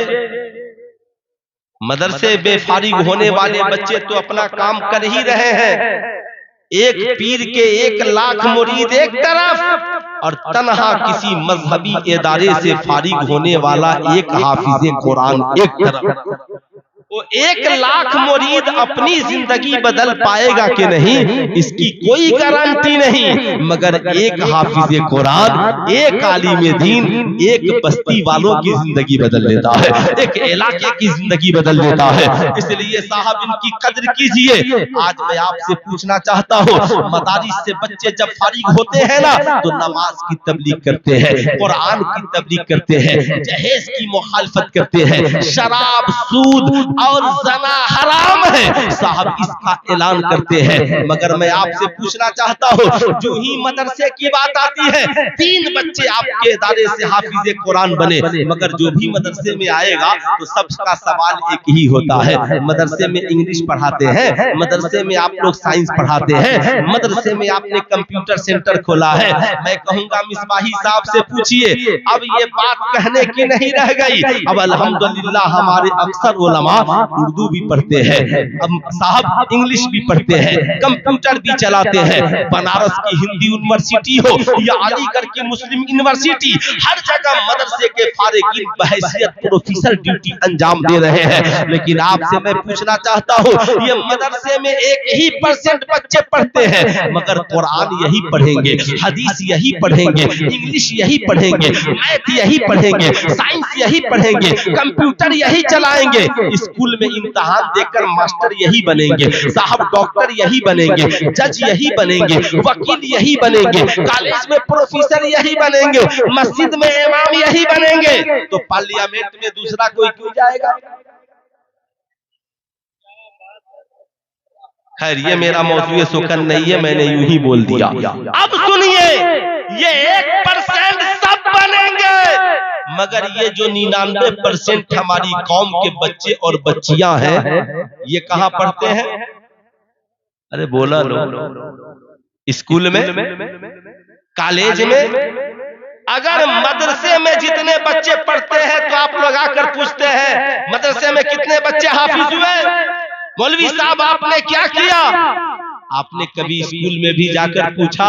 मदरसे में फारिग होने वाले बच्चे तो अपना काम कर ही रहे हैं। एक पीर के 1 लाख मुरीद एक तरफ और तन्हा किसी मजहबी इदारे से फारिग होने वाला एक हाफिज कुरान एक तरफ। वो 1 लाख मुरीद अपनी जिंदगी बदल पाएगा कि नहीं इसकी कोई गारंटी नहीं, मगर एक हाफिज कुरान, एक आलिम दीन, एक बस्ती वालों की जिंदगी बदल देता है, एक इलाके की जिंदगी बदल देता है। इसलिए साहब इनकी कद्र कीजिए। आज मैं आपसे पूछना चाहता हूँ, मदारिस से बच्चे जब फारिग होते हैं ना तो नमाज की तबलीग करते हैं, कुरान की तबलीग करते हैं, जहेज की मुखालफत करते हैं, शराब, सूद और जना हराम है साहब इसका ऐलान करते हैं। मगर मैं आपसे पूछना चाहता हूँ, जो ही मदरसे की बात आती है 3 बच्चे आपके इदारे से हाफिज कुरान बने, मगर जो भी मदरसे में आएगा तो सबका सवाल एक ही होता है। मदरसे में इंग्लिश पढ़ाते हैं, मदरसे में आप लोग साइंस पढ़ाते हैं, मदरसे में आपने कंप्यूटर सेंटर खोला है। मैं कहूंगा मिसबाही साहब से पूछिए, अब ये बात कहने की नहीं रह गई। अब अल्हम्दुलिल्लाह हमारे अक्सर उलमा उर्दू भी पढ़ते हैं, अब साहब इंग्लिश भी पढ़ते हैं, कंप्यूटर भी चलाते हैं। बनारस की हिंदी यूनिवर्सिटी हो या अलीगढ़ की मुस्लिम यूनिवर्सिटी, हर जगह मदरसे के फारिगीन बहैसियत प्रोफेसर ड्यूटी अंजाम दे रहे हैं। लेकिन आपसे मैं पूछना चाहता हूँ, ये मदरसे में 1% बच्चे पढ़ते हैं, मगर कुरान यही पढ़ेंगे, हदीस यही पढ़ेंगे, इंग्लिश यही पढ़ेंगे, मैथ यही पढ़ेंगे, साइंस यही पढ़ेंगे, कंप्यूटर यही चलाएंगे, स्कूल में इम्तिहान देकर मास्टर यही बनेंगे, साहब डॉक्टर यही बनेंगे, जज यही बनेंगे, वकील यही बनेंगे, कॉलेज में प्रोफेसर यही बनेंगे, मस्जिद में इमाम यही बनेंगे, तो पार्लियामेंट में दूसरा कोई क्यों जाएगा? खैर ये मेरा मौजूद सुकन नहीं है, मैंने यूं ही बोल दिया। अब सुनिए, ये 1% सब बनेंगे, मगर ये जो 99% हमारी कौम के बच्चे और बच्चियां हैं, ये कहां पढ़ते हैं? अरे बोला लो, स्कूल में, कॉलेज में। अगर मदरसे में जितने बच्चे पढ़ते हैं तो आप लोग आकर पूछते हैं मदरसे में कितने बच्चे हाफिज हुए? मौलवी साहब आपने क्या किया? आपने कभी स्कूल में भी जाकर पूछा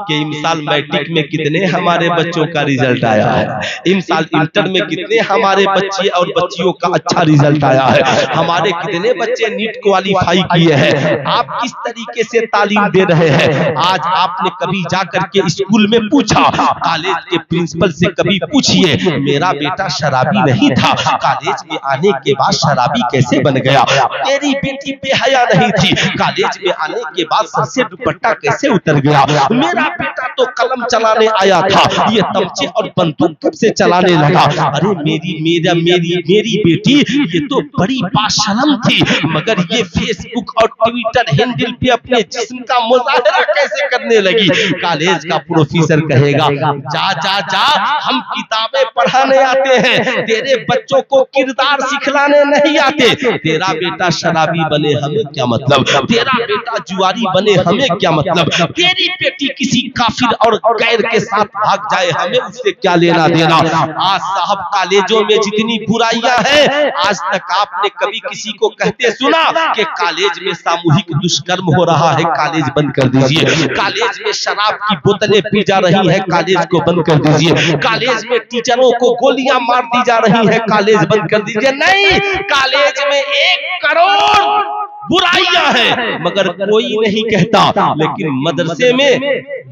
कि इस साल मैट्रिक में कितने हमारे बच्चों का रिजल्ट आया है, इस साल इंटर में कितने हमारे बच्चे और बच्चियों का अच्छा रिजल्ट आया है, हमारे कितने बच्चे नीट क्वालिफाई किए हैं, आप किस तरीके से तालीम दे रहे हैं। आज आपने कभी जाकर के स्कूल में पूछा, कॉलेज के प्रिंसिपल से कभी पूछिए मेरा बेटा शराबी नहीं था, कॉलेज में आने के बाद शराबी कैसे बन गया, तेरी बेटी बेहया नहीं थी, कॉलेज में आने के बाद सर से दुपट्टा कैसे उतर गया, मेरा बेटा तो कलम चलाने आया था, ये तमचे और बंदूक कब से चलाने लगा। अरे मेरी बेटी ये तो बड़ी बाशरम थी, मगर ये फेसबुक और ट्विटर हैंडल पे अपने जिस्म का मुजाहरा कैसे करने लगी। कॉलेज का प्रोफेसर कहेगा जा जा जा, हम किताबें पढ़ाने आते हैं, तेरे बच्चों को किरदार सिखलाने नहीं आते। तेरा बेटा शराबी बने हमें क्या मतलब, तेरा बेटा जुआरी बने हमें क्या मतलब, तेरी बेटी किसी काफिर और गैर के साथ भाग जाए हमें उससे क्या लेना देना। आज साहब कॉलेजों में जितनी बुराइयां हैं, आज तक आपने कभी किसी को कहते सुना कि कॉलेज में सामूहिक दुष्कर्म हो रहा है, कॉलेज बंद कर दीजिए, कॉलेज में शराब की बोतलें पी जा रही है, कॉलेज को बंद कर दीजिए, कॉलेज में टीचरों को गोलियां मार दी जा रही है, कॉलेज बंद कर दीजिए। नहीं, कॉलेज में 1 करोड़ बुराइयां हैं मगर कोई नहीं कहता, लेकिन मदरसे में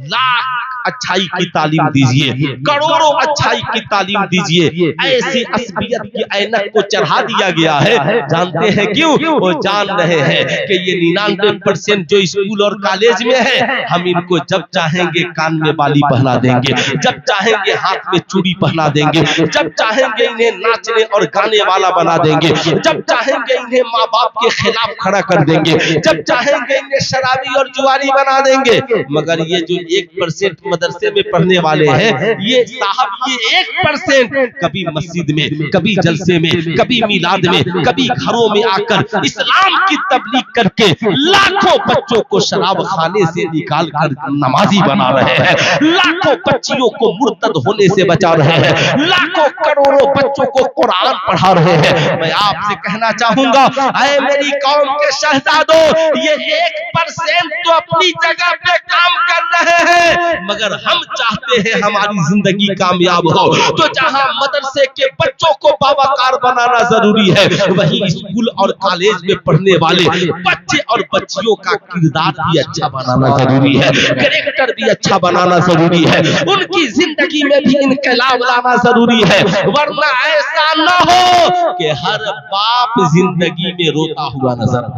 लाख अच्छाई की तालीम दीजिए, करोड़ों अच्छाई की तालीम दीजिए। ऐसी असबियत की ऐनक को चढ़ा दिया गया है, जानते हैं क्यों? वो जान रहे हैं कि ये 99% जो स्कूल और कॉलेज में है, हम इनको जब चाहेंगे कान में बाली पहना देंगे, जब चाहेंगे हाथ में चूड़ी पहना देंगे, जब चाहेंगे इन्हें नाचने और गाने वाला बना देंगे, जब चाहेंगे इन्हें माँ बाप के खिलाफ खड़ा कर देंगे, जब चाहेंगे इन्हें शराबी और जुआरी बना देंगे। मगर ये जो 1% मदरसे में पढ़ने वाले हैं, ये साहब ये 1% कभी मस्जिद में, कभी जलसे में, कभी मिलाद में, कभी घरों में आकर इस्लाम की तबलीग करके लाखों बच्चों को शराब खाने से निकाल कर नमाजी बना रहे हैं, लाखों बच्चियों को मुर्तद होने से बचा रहे हैं, लाखों करोड़ों बच्चों को कुरान पढ़ा रहे हैं। मैं आपसे कहना चाहूंगा, ऐ मेरी कौम के शहजादों, ये 1% तो अपनी जगह पे काम कर रहे हैं, मगर हम चाहते हैं हमारी जिंदगी कामयाब हो, तो जहां मदरसे के बच्चों को बावकार बनाना जरूरी है, वहीं स्कूल और कॉलेज में पढ़ने वाले बच्चे और बच्चियों का किरदार भी अच्छा बनाना जरूरी है, कैरेक्टर भी अच्छा बनाना जरूरी है, उनकी जिंदगी में भी इनकलाब लाना जरूरी है। वरना ऐसा न हो कि हर बाप जिंदगी में रोता हुआ नजर,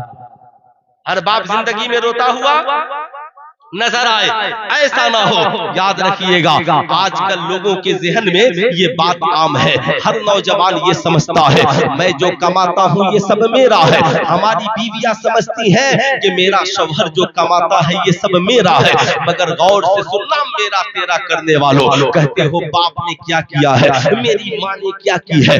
हर बाप जिंदगी में रोता हुआ नजर आए, ऐसा ना हो। याद रखिएगा, आजकल लोगों के जहन में ये बात आम है, हर नौजवान ये समझता है मैं जो कमाता हूँ ये सब मेरा है, हमारी बीवियां समझती हैं कि मेरा शौहर जो कमाता है ये सब मेरा है। मगर गौर से सुनना मेरा तेरा करने वालों, कहते हो बाप ने क्या किया है, मेरी माँ ने क्या की है,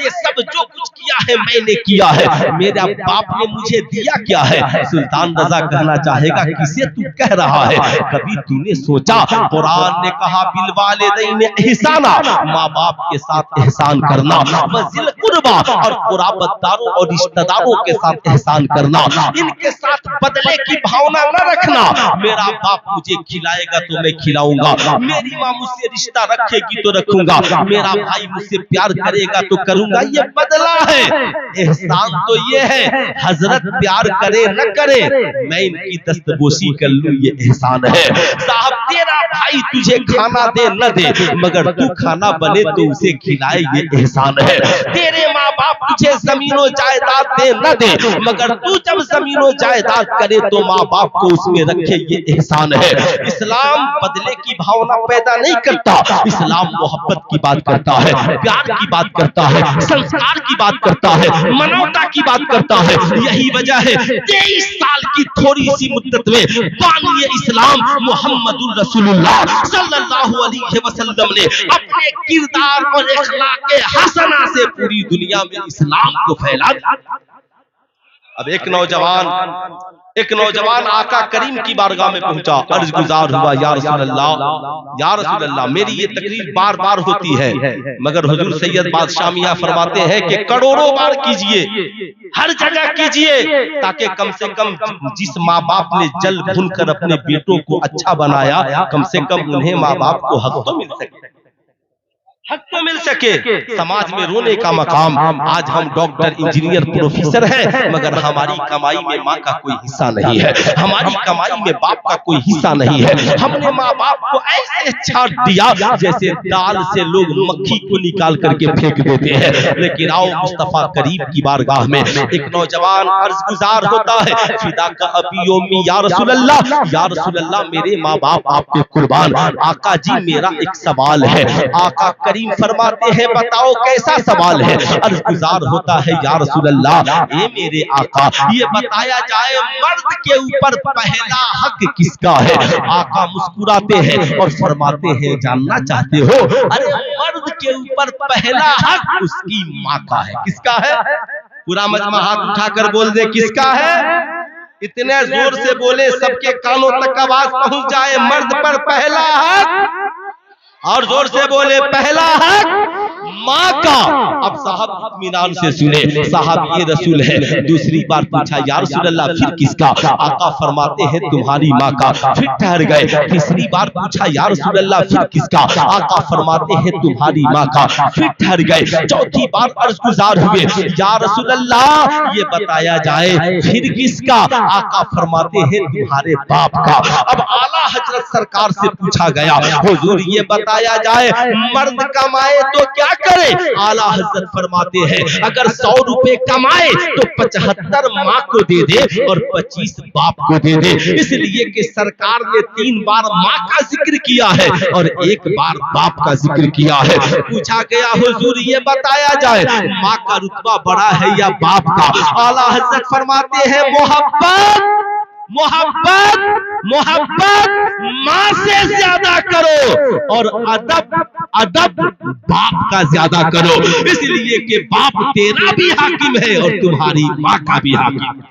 ये सब जो कुछ किया है मैंने किया है, मेरा बाप ने मुझे दिया क्या है। सुल्तान रजा कहना चाहेगा किसे तू कह रहा है, कभी तूने सोचा कुरान ने कहा बिल वालिदैन एहसाना, माँ बाप के साथ एहसान करना, वज़िल कुर्बा और कुराबतदारों और रिश्तेदारों के साथ एहसान करना, इनके साथ बदले की भावना न रखना। मेरा बाप मुझे खिलाएगा तो मैं खिलाऊंगा, मेरी माँ मुझसे रिश्ता रखेगी तो रखूंगा, मेरा भाई मुझसे प्यार करेगा तो करूंगा, ये बदला है। एहसान तो ये है हजरत प्यार करे न करे मैं इनकी दस्तबोशी कर लूं, ये एहसान है। साहब तेरा भाई तुझे खाना दे न दे, मगर तू खाना बने तो उसे खिलाए, ये एहसान है। तेरे माँ बाप तुझे जमीनों जायदाद दे न दे, मगर तू जब जमीनों जायदाद करे तो माँ बाप को उसमें रखे, ये एहसान है। इस्लाम बदले की भावना पैदा नहीं करता, इस्लाम मोहब्बत की बात करता है, प्यार की बात करता है, संस्कार की बात करता है, मानवता की बात करता है। यही वजह है 23 साल की थोड़ी सी मुद्दत में बानिए इस्लाम मुहम्मदुर रसूलुल्लाह सल्लल्लाहु अलैहि वसल्लम ने अपने किरदार और इखलाक हसना से पूरी दुनिया में इस्लाम को फैला दिया। अब एक नौजवान आका करीम की बारगाह में पहुंचा, अर्ज गुजार हुआ, या रसूल अल्लाह, मेरी ये तकरीर बार बार होती है, मगर हुजूर सैयद बादशाह मियां फरमाते हैं कि करोड़ों बार कीजिए, हर जगह कीजिए, ताकि कम से कम जिस माँ बाप ने जल भून कर अपने बेटों को अच्छा बनाया, कम से कम उन्हें माँ बाप को हक तो मिल सके, हक तो मिल सके। समाज में रोने का मकाम, आज हम डॉक्टर, इंजीनियर, प्रोफेसर हैं, मगर हमारी कमाई में माँ का कोई हिस्सा नहीं है, हमारी कमाई में बाप का कोई हिस्सा नहीं है। हमने माँ बाप को ऐसे छाट दिया जैसे दाल से लोग मक्खी को निकाल करके फेंक देते हैं। लेकिन आओ मुस्तफा करीम की बारगाह में एक नौजवान अर्ज गुजार होता है, फिदा का अबी उम्मी या रसूल अल्लाह, मेरे माँ बाप आप पे कुर्बान। आका जी मेरा एक सवाल है। आका करीम फरमाते हैं बताओ कैसा सवाल है। अर्ज गुजार होता है, या रसूल अल्लाह, ये मेरे आका, ये बताया जाए मर्द के ऊपर पहला हक किसका है। आका मुस्कुराते हैं और फरमाते हैं जानना चाहते हो, अरे मर्द के ऊपर पहला हक उसकी माँ का है। किसका है? पूरा मजमा हाथ उठाकर बोल दे, किसका है? इतने जोर से बोले सबके कानों तक आवाज पहुंच जाए, मर्द पर पहला हक, और जोर से बोले पहला हक माँ का। अब साहब इत्मीनान से सुने, साहब ये रसूल है। दूसरी बार पूछा, या रसूल अल्लाह फिर किसका? आका फरमाते हैं तुम्हारी माँ का। फिर ठहर गए। तीसरी बार पूछा, या रसूल अल्लाह फिर किसका? आका फरमाते हैं तुम्हारी माँ का। फिर ठहर गए। चौथी बार अर्ज गुजार हुए, या रसूल अल्लाह ये बताया जाए फिर किसका? आका फरमाते हैं तुम्हारे बाप का। अब आला हजरत सरकार से पूछा गया, हुजूर ये बताया जाए मर्द कमाए तो क्या करे? आला हजरत फरमाते हैं अगर 100 रुपए कमाए तो 75 माँ को दे दे और 25 बाप को दे दे। इसलिए कि सरकार ने 3 बार माँ का जिक्र किया है और 1 बार बाप का जिक्र किया है। पूछा गया, हुजूर ये बताया जाए माँ का रुतबा बड़ा है या बाप का? आला हजरत फरमाते हैं मोहब्बत माँ से ज्यादा करो और अदब बाप का ज्यादा करो। इसलिए कि बाप तेरा भी हाकिम है और तुम्हारी माँ का भी हाकिम है।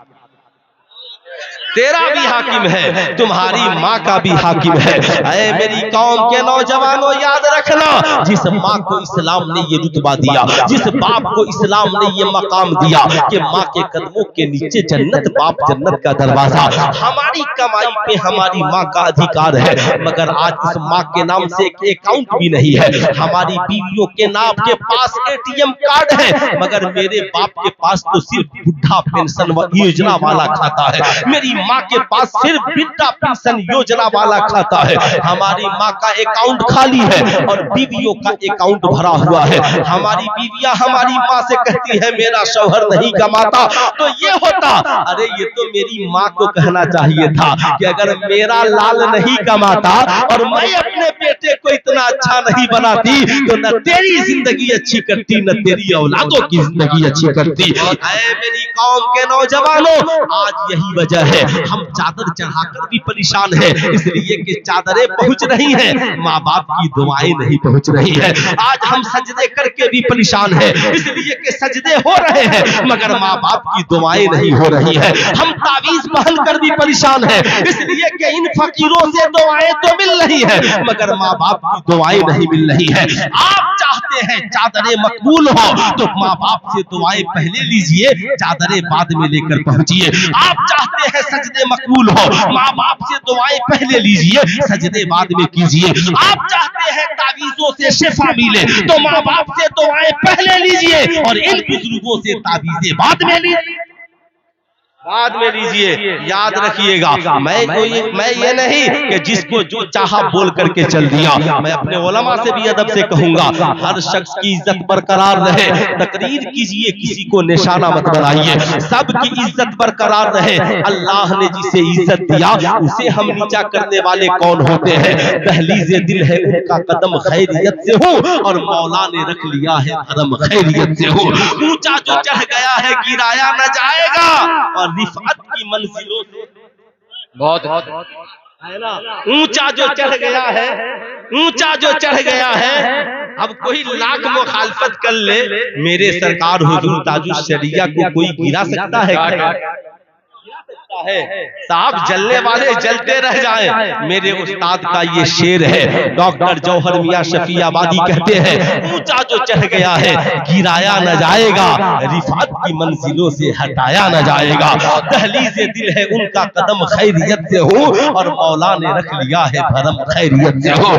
तेरा भी हाकिम है, तुम्हारी माँ का भी हाकिम है। ऐ मेरी कौम के नौजवानों याद रखना, जिस माँ को इस्लाम ने ये रुतबा दिया, जिस बाप को इस्लाम ने ये मकाम दिया कि माँ के कदमों के नीचे जन्नत, बाप जन्नत का दरवाजा, हमारी कमाई पे हमारी माँ का अधिकार है। मगर आज उस माँ के नाम से एक अकाउंट भी नहीं है। हमारी बीवियों के नाम के पास ATM कार्ड है, मगर मेरे बाप के पास तो सिर्फ बुढ़ा पेंशन योजना वाला खाता है। मेरी माँ के पास सिर्फ वृद्धा पेंशन योजना वाला खाता है। हमारी माँ का अकाउंट खाली है और बीवियों का अकाउंट भरा हुआ है। हमारी बीवियां हमारी माँ से कहती है मेरा शौहर नहीं कमाता, तो ये होता, अरे ये तो मेरी माँ को कहना चाहिए था कि अगर मेरा लाल नहीं कमाता और मैं अपने बेटे को इतना अच्छा नहीं बनाती तो न तेरी जिंदगी अच्छी करती न तेरी औलादों की जिंदगी अच्छी करती। मेरी कौम के नौजवानों, आज यही वजह है हम चादर चढ़ाकर भी परेशान हैं, इसलिए कि चादरें पहुंच रही हैं, माँ बाप की दुआएं नहीं पहुंच रही है। आज हम सजदे करके भी परेशान हैं, इसलिए कि सजदे हो रहे हैं मगर माँ बाप की दुआएं नहीं हो रही है। हम तावीज पहनकर भी परेशान हैं, इसलिए कि इन फकीरों से दुआएं तो मिल रही है मगर माँ बाप की दुआएं नहीं मिल रही है। आप चाहते हैं चादरें मकबूल हो तो माँ बाप से दुआएं पहले लीजिए, चादरें बाद में लेकर पहुंचिए। आप चाहते हैं सजदे मकबूल हो, माँ बाप से दुआएं पहले लीजिए, सजदे बाद में कीजिए। आप चाहते हैं तावीजों से शिफा मिले तो माँ बाप से दुआएं पहले लीजिए और इन बुजुर्गों से तावीजें बाद में लीजिए। याद रखिएगा, मैं ये नहीं कि जिसको जो चाहा बोल करके चल दिया। मैं अपने उलमा से भी अदब से कहूंगा, हर शख्स की इज्जत बरकरार रहे। तकरीर कीजिए, किसी को निशाना मत बनाइए, सबकी इज्जत बरकरार रहे। अल्लाह ने जिसे इज्जत दिया उसे हम नीचा करने वाले कौन होते हैं? दहलीज़े दिल है उनका कदम खैरियत से हो और मौला ने रख लिया है धर्म खैरियत से हो। ऊंचा जो चढ़ गया है गिराया न जाएगा और रिफअत की मंजिलों से बहुत है ना, ऊंचा जो चढ़ गया है, ऊंचा जो चढ़ गया है, अब कोई लाख मुखालफत कर ले, मेरे सरकार हुजूर ताजुश शरिया को कोई गिरा सकता है क्या? साहब जलने वाले जलते रह जाएं, मेरे उस्ताद का ये शेर है। डॉक्टर जौहर मियां शफीआबादी कहते हैं, ऊंचा जो चढ़ गया है गिराया न जाएगा, रिफात की मंजिलों से हटाया न जाएगा। दहलीज़े दिल है उनका कदम खैरियत से हो, और मौला ने रख लिया है भरम खैरियत से हो।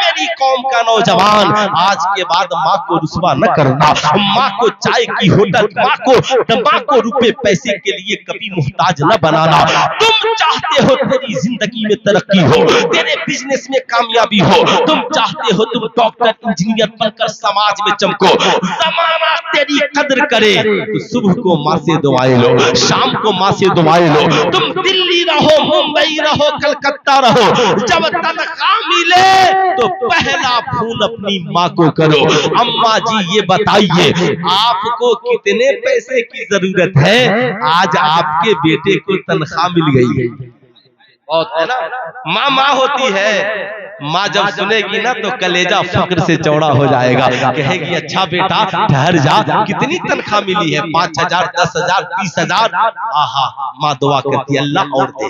मेरी कौम का नौजवान, आज के बाद माँ को रुसवा न करना, माँ को चाय की होटल, माँ को रुपए पैसे के लिए कभी मुहताज न बनाना। तुम चाहते हो तेरी जिंदगी में तरक्की हो, तेरे बिजनेस में कामयाबी हो, तुम चाहते हो तुम डॉक्टर इंजीनियर बनकर समाज में चमको, जमाना तेरी कदर करे, तो सुबह को माँ से दुआएं लो, शाम को माँ से दुआएं लो। तुम दिल्ली रहो, मुंबई रहो, कलकत्ता रहो, जब तनख्वाह मिले तो पहला फोन अपनी माँ को करो। अम्मा जी ये बताइए आपको कितने पैसे की जरूरत है? आज आपके बेटे को तनख्वाह मिल गई है, है ना? माँ होती है, माँ जब सुनेगी ना तो कलेजा फक्र से चौड़ा हो जाएगा, कहेगी अच्छा बेटा ठहर जा, कितनी तनख्वाह मिली है? 5,000, 10,000, 30,000। आहा, माँ दुआ करती है अल्लाह और दे,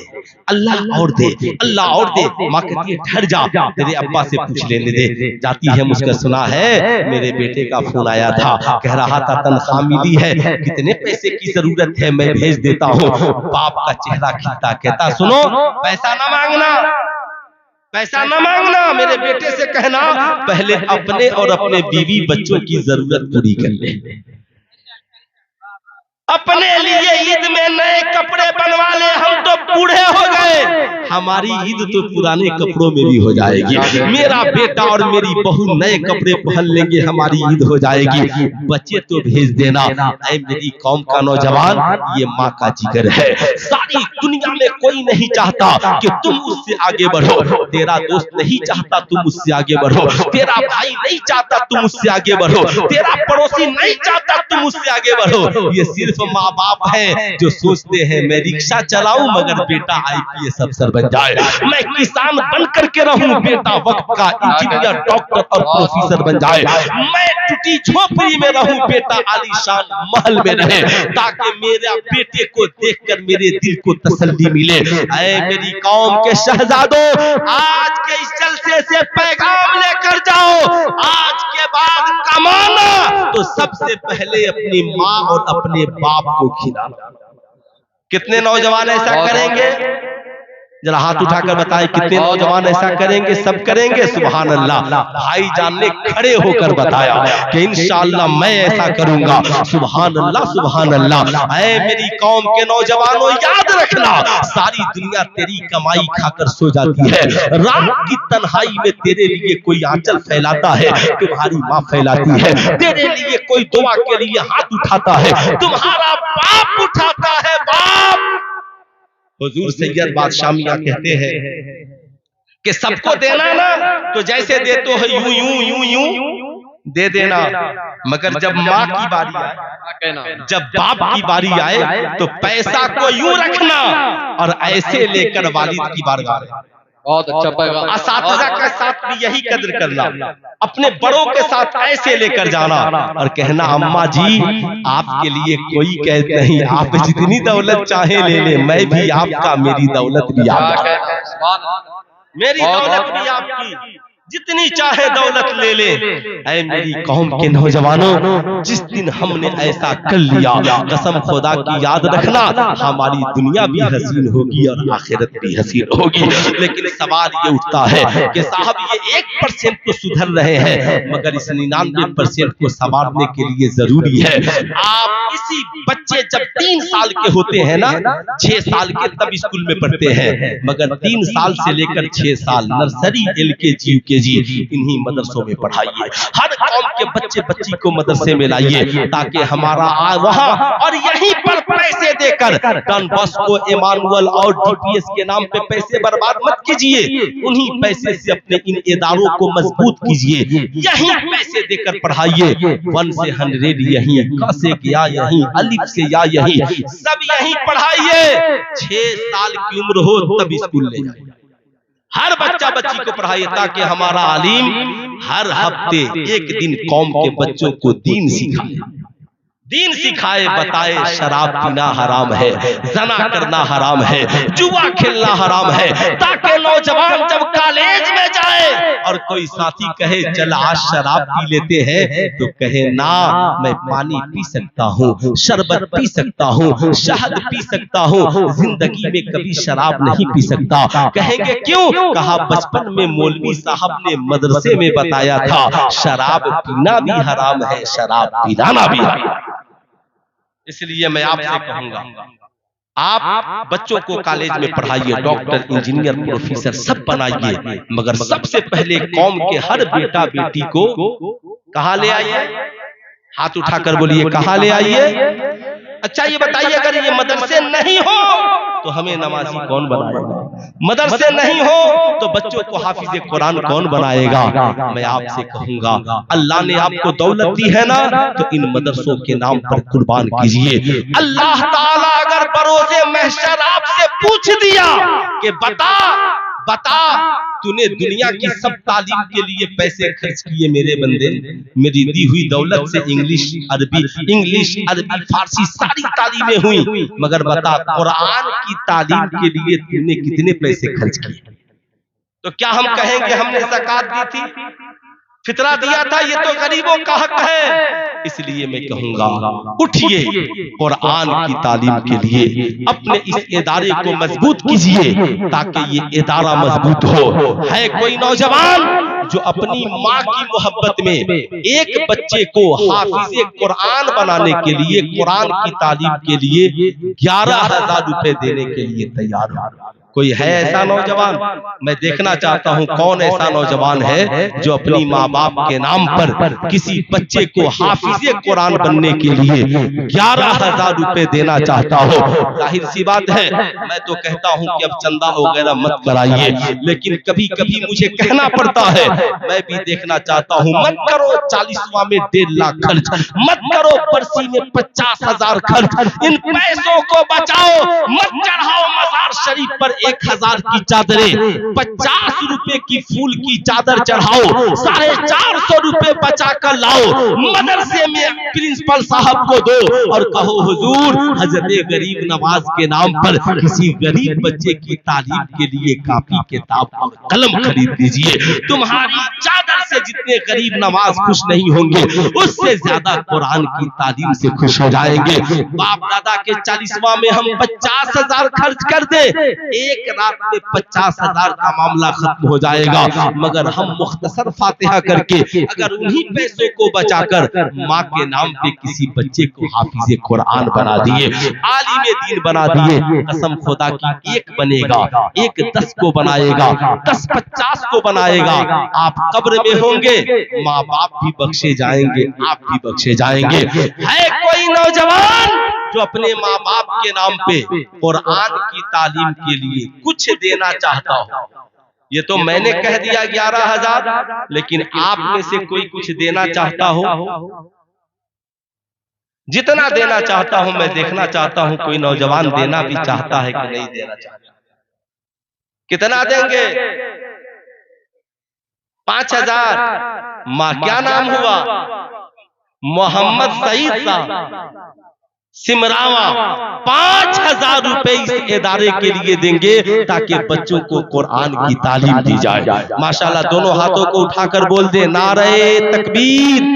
अल्लाह और दे, अल्लाह और दे। माँ कहती है ठहर जा, तेरे अब्बा से पूछ लेने दे। जाती है, मुझसे सुना है मेरे बेटे का फोन आया था, कह रहा था तनख्वाह मिली है, कितने पैसे की जरूरत है मैं भेज देता हूँ। बाप का चेहरा खिलता, कहता सुनो पैसा ना मांगना, पैसा न मांगना, मेरे बेटे से कहना पहले अपने और अपने बीवी बच्चों की जरूरत पूरी कर ले। अपने लिए ईद में नए कपड़े बनवा ले, हम तो बूढ़े हो गए, हमारी ईद तो पुराने कपड़ों में भी हो जाएगी। मेरा बेटा और मेरी बहू नए कपड़े पहन लेंगे, हमारी ईद हो जाएगी। बच्चे तो भेज देना। ऐ मेरी कौम का नौजवान, ये माँ का जिगर है। सारी दुनिया में कोई नहीं चाहता कि तुम उससे आगे बढ़ो, तेरा दोस्त नहीं चाहता तुम उससे आगे बढ़ो, तेरा भाई नहीं चाहता तुम उससे आगे बढ़ो, तेरा पड़ोसी नहीं चाहता तुम उससे आगे बढ़ो। ये सिर्फ माँ बाप हैं जो सोचते हैं मैं रिक्शा चलाऊं मगर बेटा IPS अफसर बन जाए, मैं किसान बन करके रहूं, बेटा वक्त का इंजीनियर, डॉक्टर और प्रोफेसर बन जाए, मैं टूटी झोपड़ी में रहूं, बेटा आलीशान महल में रहे, ताकि मेरे बेटे को देखकर मेरे दिल को तसल्ली मिले। ऐ मेरी कौम के शहजादों, आज के इस जलसे से पैगाम लेकर जाओ, आज के बाद कमाना तो सबसे पहले अपनी माँ और अपने बाप को खिलाना। कितने नौजवान ऐसा करेंगे? जरा हाथ उठाकर बताएं कितने नौजवान ऐसा करेंगे? सब करेंगे। सुभान अल्लाह। भाईजान ने खड़े होकर बताया कि इंशाअल्लाह मैं ऐसा करूंगा। सुभान अल्लाह, सुभान अल्लाह। ऐ मेरी कौम के नौजवानों, याद रखना, सारी दुनिया तेरी कमाई खाकर सो जाती है, रात की तन्हाई में तेरे लिए कोई आंचल फैलाता है, तुम्हारी माँ फैलाती है, तेरे लिए कोई दुआ के लिए हाथ उठाता है, तुम्हारा बाप उठाता है। बाप हुजूर सैयद बादशाह मियां कहते हैं कि सबको देना ना तो जैसे देते हो यूं यूं यूं यूं दे देना, मगर जब माँ की बारी आए, जब बाप की बारी आए तो पैसा को यूं रखना और ऐसे लेकर वालिद की बारगाह। बहुत अच्छा पैगाम। असातिज़ा के साथ भी यही कदर करना, अपने बड़ों के साथ ऐसे लेकर जाना और कहना अम्मा जी आपके लिए कोई कैद नहीं, आप जितनी दौलत चाहे ले ले, मैं भी आपका, मेरी दौलत भी आपका, मेरी दौलत भी आपकी, जितनी चाहे दौलत ले ले। ऐ मेरी कौम के नौजवानों, जिस दिन हमने ऐसा कर लिया, कसम खुदा की याद रखना, हमारी दुनिया भी हसीन होगी और आखिरत भी हसीन होगी। लेकिन सवाल ये उठता है कि साहब ये 1% तो सुधर रहे हैं, मगर इस 99% को संवारने के लिए जरूरी है। आप इसी बच्चे जब 3 साल के होते हैं ना, 6 साल के तब स्कूल में पढ़ते हैं, मगर 3 साल से लेकर 6 साल नर्सरी LKG UKG इन्हीं मदरसों में पढ़ाइए। हर कौम के बच्चे बच्ची को मदरसे में लाइए ताकि हमारा वहां और यहीं पर पैसे देकर डॉन बॉस्को, इमानुअल और DPS के नाम पे पैसे बर्बाद मत कीजिए, उन्हीं पैसे से अपने इन इदारों को मजबूत कीजिए, यहीं पैसे देकर पढ़ाइए। 1 से 100 यहीं, क से या यहीं, अलिफ से या यहीं, सब यहीं पढ़ाइए। 6 साल की उम्र हो तब स्कूल ले जाइए, हर बच्चा बच्ची को पढ़ाइए, ताकि हमारा आलिम हर हफ्ते एक दिन कौम के बच्चों को दीन सिखाए, बताए शराब पीना हराम है, जना करना हराम है, जुआ खेलना हराम है, ताकि नौजवान जब कॉलेज में जाए और कोई साथी कहे चल आज शराब पी लेते हैं, तो कहे ना, मैं पानी पी सकता हूँ, शरबत पी सकता हूँ, शहद पी सकता हूँ, जिंदगी में कभी शराब नहीं पी सकता। कहेंगे क्यों? कहा बचपन में मौलवी साहब ने मदरसे में बताया था शराब पीना भी हराम है, शराब पिलाना भी हराम है। इसलिए मैं आपसे कहूंगा, आप बच्चों को कॉलेज में पढ़ाइए, डॉक्टर, इंजीनियर, प्रोफेसर सब बनाइए, मगर सबसे पहले कौम के हर बेटा बेटी को कहाँ ले आइए? हाथ उठाकर बोलिए, कहाँ ले आइए? अच्छा ये बताइए, अगर ये मदरसे नहीं हो तो हमें नमाजी कौन बनाएगा? मदरसे नहीं हो तो बच्चों को हाफिज कुरान कौन बनाएगा? मैं आपसे कहूंगा, अल्लाह ने आपको दौलत दी है ना, तो इन मदरसों के नाम पर कुर्बान कीजिए। अल्लाह ताला अगर बरोज़े महशर आपसे पूछ दिया कि बता तूने दुनिया की सब तालीम के लिए पैसे खर्च किए मेरे बंदे, मेरी दी हुई दौलत से इंग्लिश अरबी फारसी सारी तालीमें हुई, मगर बता कुरान की तालीम के लिए तूने कितने पैसे खर्च किए? तो क्या हम कहेंगे हमने ज़कात दी थी, फितरा दिया था? ये तो गरीबों का हक है। इसलिए मैं कहूंगा, उठिए, कुरान की तालीम के लिए अपने इस इदारे को मजबूत कीजिए, ताकि ये इदारा मजबूत हो। है कोई नौजवान जो अपनी माँ की मोहब्बत में एक बच्चे को हाफिज कुरान बनाने के लिए, कुरान की तालीम के लिए 11,000 रुपए देने के लिए तैयार हो? कोई है ऐसा नौजवान? मैं देखना चाहता हूं कौन ऐसा नौजवान है जो अपनी माँ बाप के नाम पर किसी बच्चे को हाफिज कुरान बनने के लिए 11,000 रुपए देना चाहता हो। जाहिर सी बात है, मैं तो कहता हूं कि अब चंदा वगैरह मत कराइए, लेकिन कभी कभी मुझे कहना पड़ता है, मैं भी देखना चाहता हूं। मत करो 40वां में 1.5 लाख खर्च, मत करो बरसी में 50,000 खर्च। इन पैसों को बचाओ, मत चढ़ाओ मजार शरीफ पर 1,000 की चादरें, 50 रुपए की फूल की चादर चढ़ाओ, 450 रुपए बचा कर लाओ, मदरसे में प्रिंसिपल साहब को दो और कहो हुजूर हजरत गरीब नवाज के नाम पर किसी गरीब बच्चे की तालीम के लिए कापी किताब और कलम खरीद दीजिए। तुम्हारी चादर से जितने गरीब नवाज खुश नहीं होंगे, उससे ज्यादा कुरान की तालीम से खुश हो जाएंगे। बाप दादा के 40वां में हम 50,000 खर्च कर दे, एक रात में 50,000 का मामला खत्म हो जाएगा। मगर हम मुख्तसर फातिहा करके अगर उन्हीं पैसों को बचाकर माँ के नाम पे किसी बच्चे को हाफिज कुरान बना दिए, आलिम दीन बना दिए, कसम खुदा की एक बनेगा, एक 10 को बनाएगा, 10 50 को बनाएगा। आप कब्र में होंगे, माँ बाप भी बख्शे जाएंगे, आप भी बख्शे जाएंगे। है कोई नौजवान जो अपने माँ बाप के नाम पे कुरान की तालीम के लिए कुछ देना चाहता हो? ये तो मैंने कह दिया 11,000, लेकिन आप में से कोई कुछ देना चाहता हो? जितना देना चाहता हूं मैं देखना चाहता हूं कोई नौजवान देना भी चाहता है कि नहीं देना चाहता। कितना देंगे? 5,000। माँ क्या नाम हुआ? मोहम्मद सईद साहब सिमरावा। 5,000 रुपए इस इदारे के लिए देंगे ताकि बच्चों को कुरान की तालीम दी जाए। माशाल्लाह, दोनों हाथों को उठाकर बोल दे नारे तकबीर।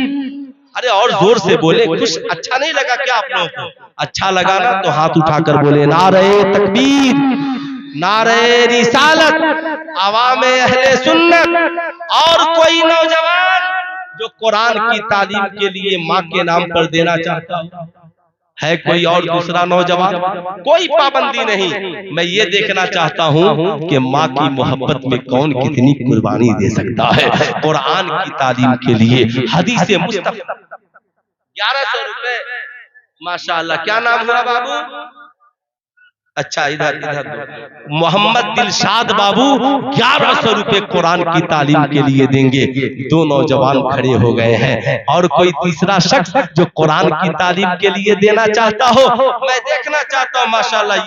अरे और जोर से बोले, कुछ अच्छा नहीं लगा क्या आप लोगों को? अच्छा लगा ना तो हाथ उठाकर बोले नारे तकबीर, नारे रिसालत, अवामे अहले सुन्नत। और कोई नौजवान जो कुरान की तालीम के लिए माँ के नाम पर देना चाहता है कोई और दूसरा नौजवान? कोई पाबंदी नहीं। मैं ये देखना चाहता हूँ कि माँ की मोहब्बत में कौन कितनी कुर्बानी दे सकता है कुरान की तालीम के लिए। हदीस मुस्तफा 1100 रुपए। माशाअल्लाह, क्या नाम हुआ बाबू? अच्छा इधर मोहम्मद दिलशाद बाबू 1100 रुपए कुरान की तालीम के लिए देंगे। 2 नौजवान खड़े हो गए हैं। और कोई तीसरा शख्स जो कुरान की तालीम के लिए देना चाहता हो, मैं देखना चाहता हूँ। माशाअल्लाह।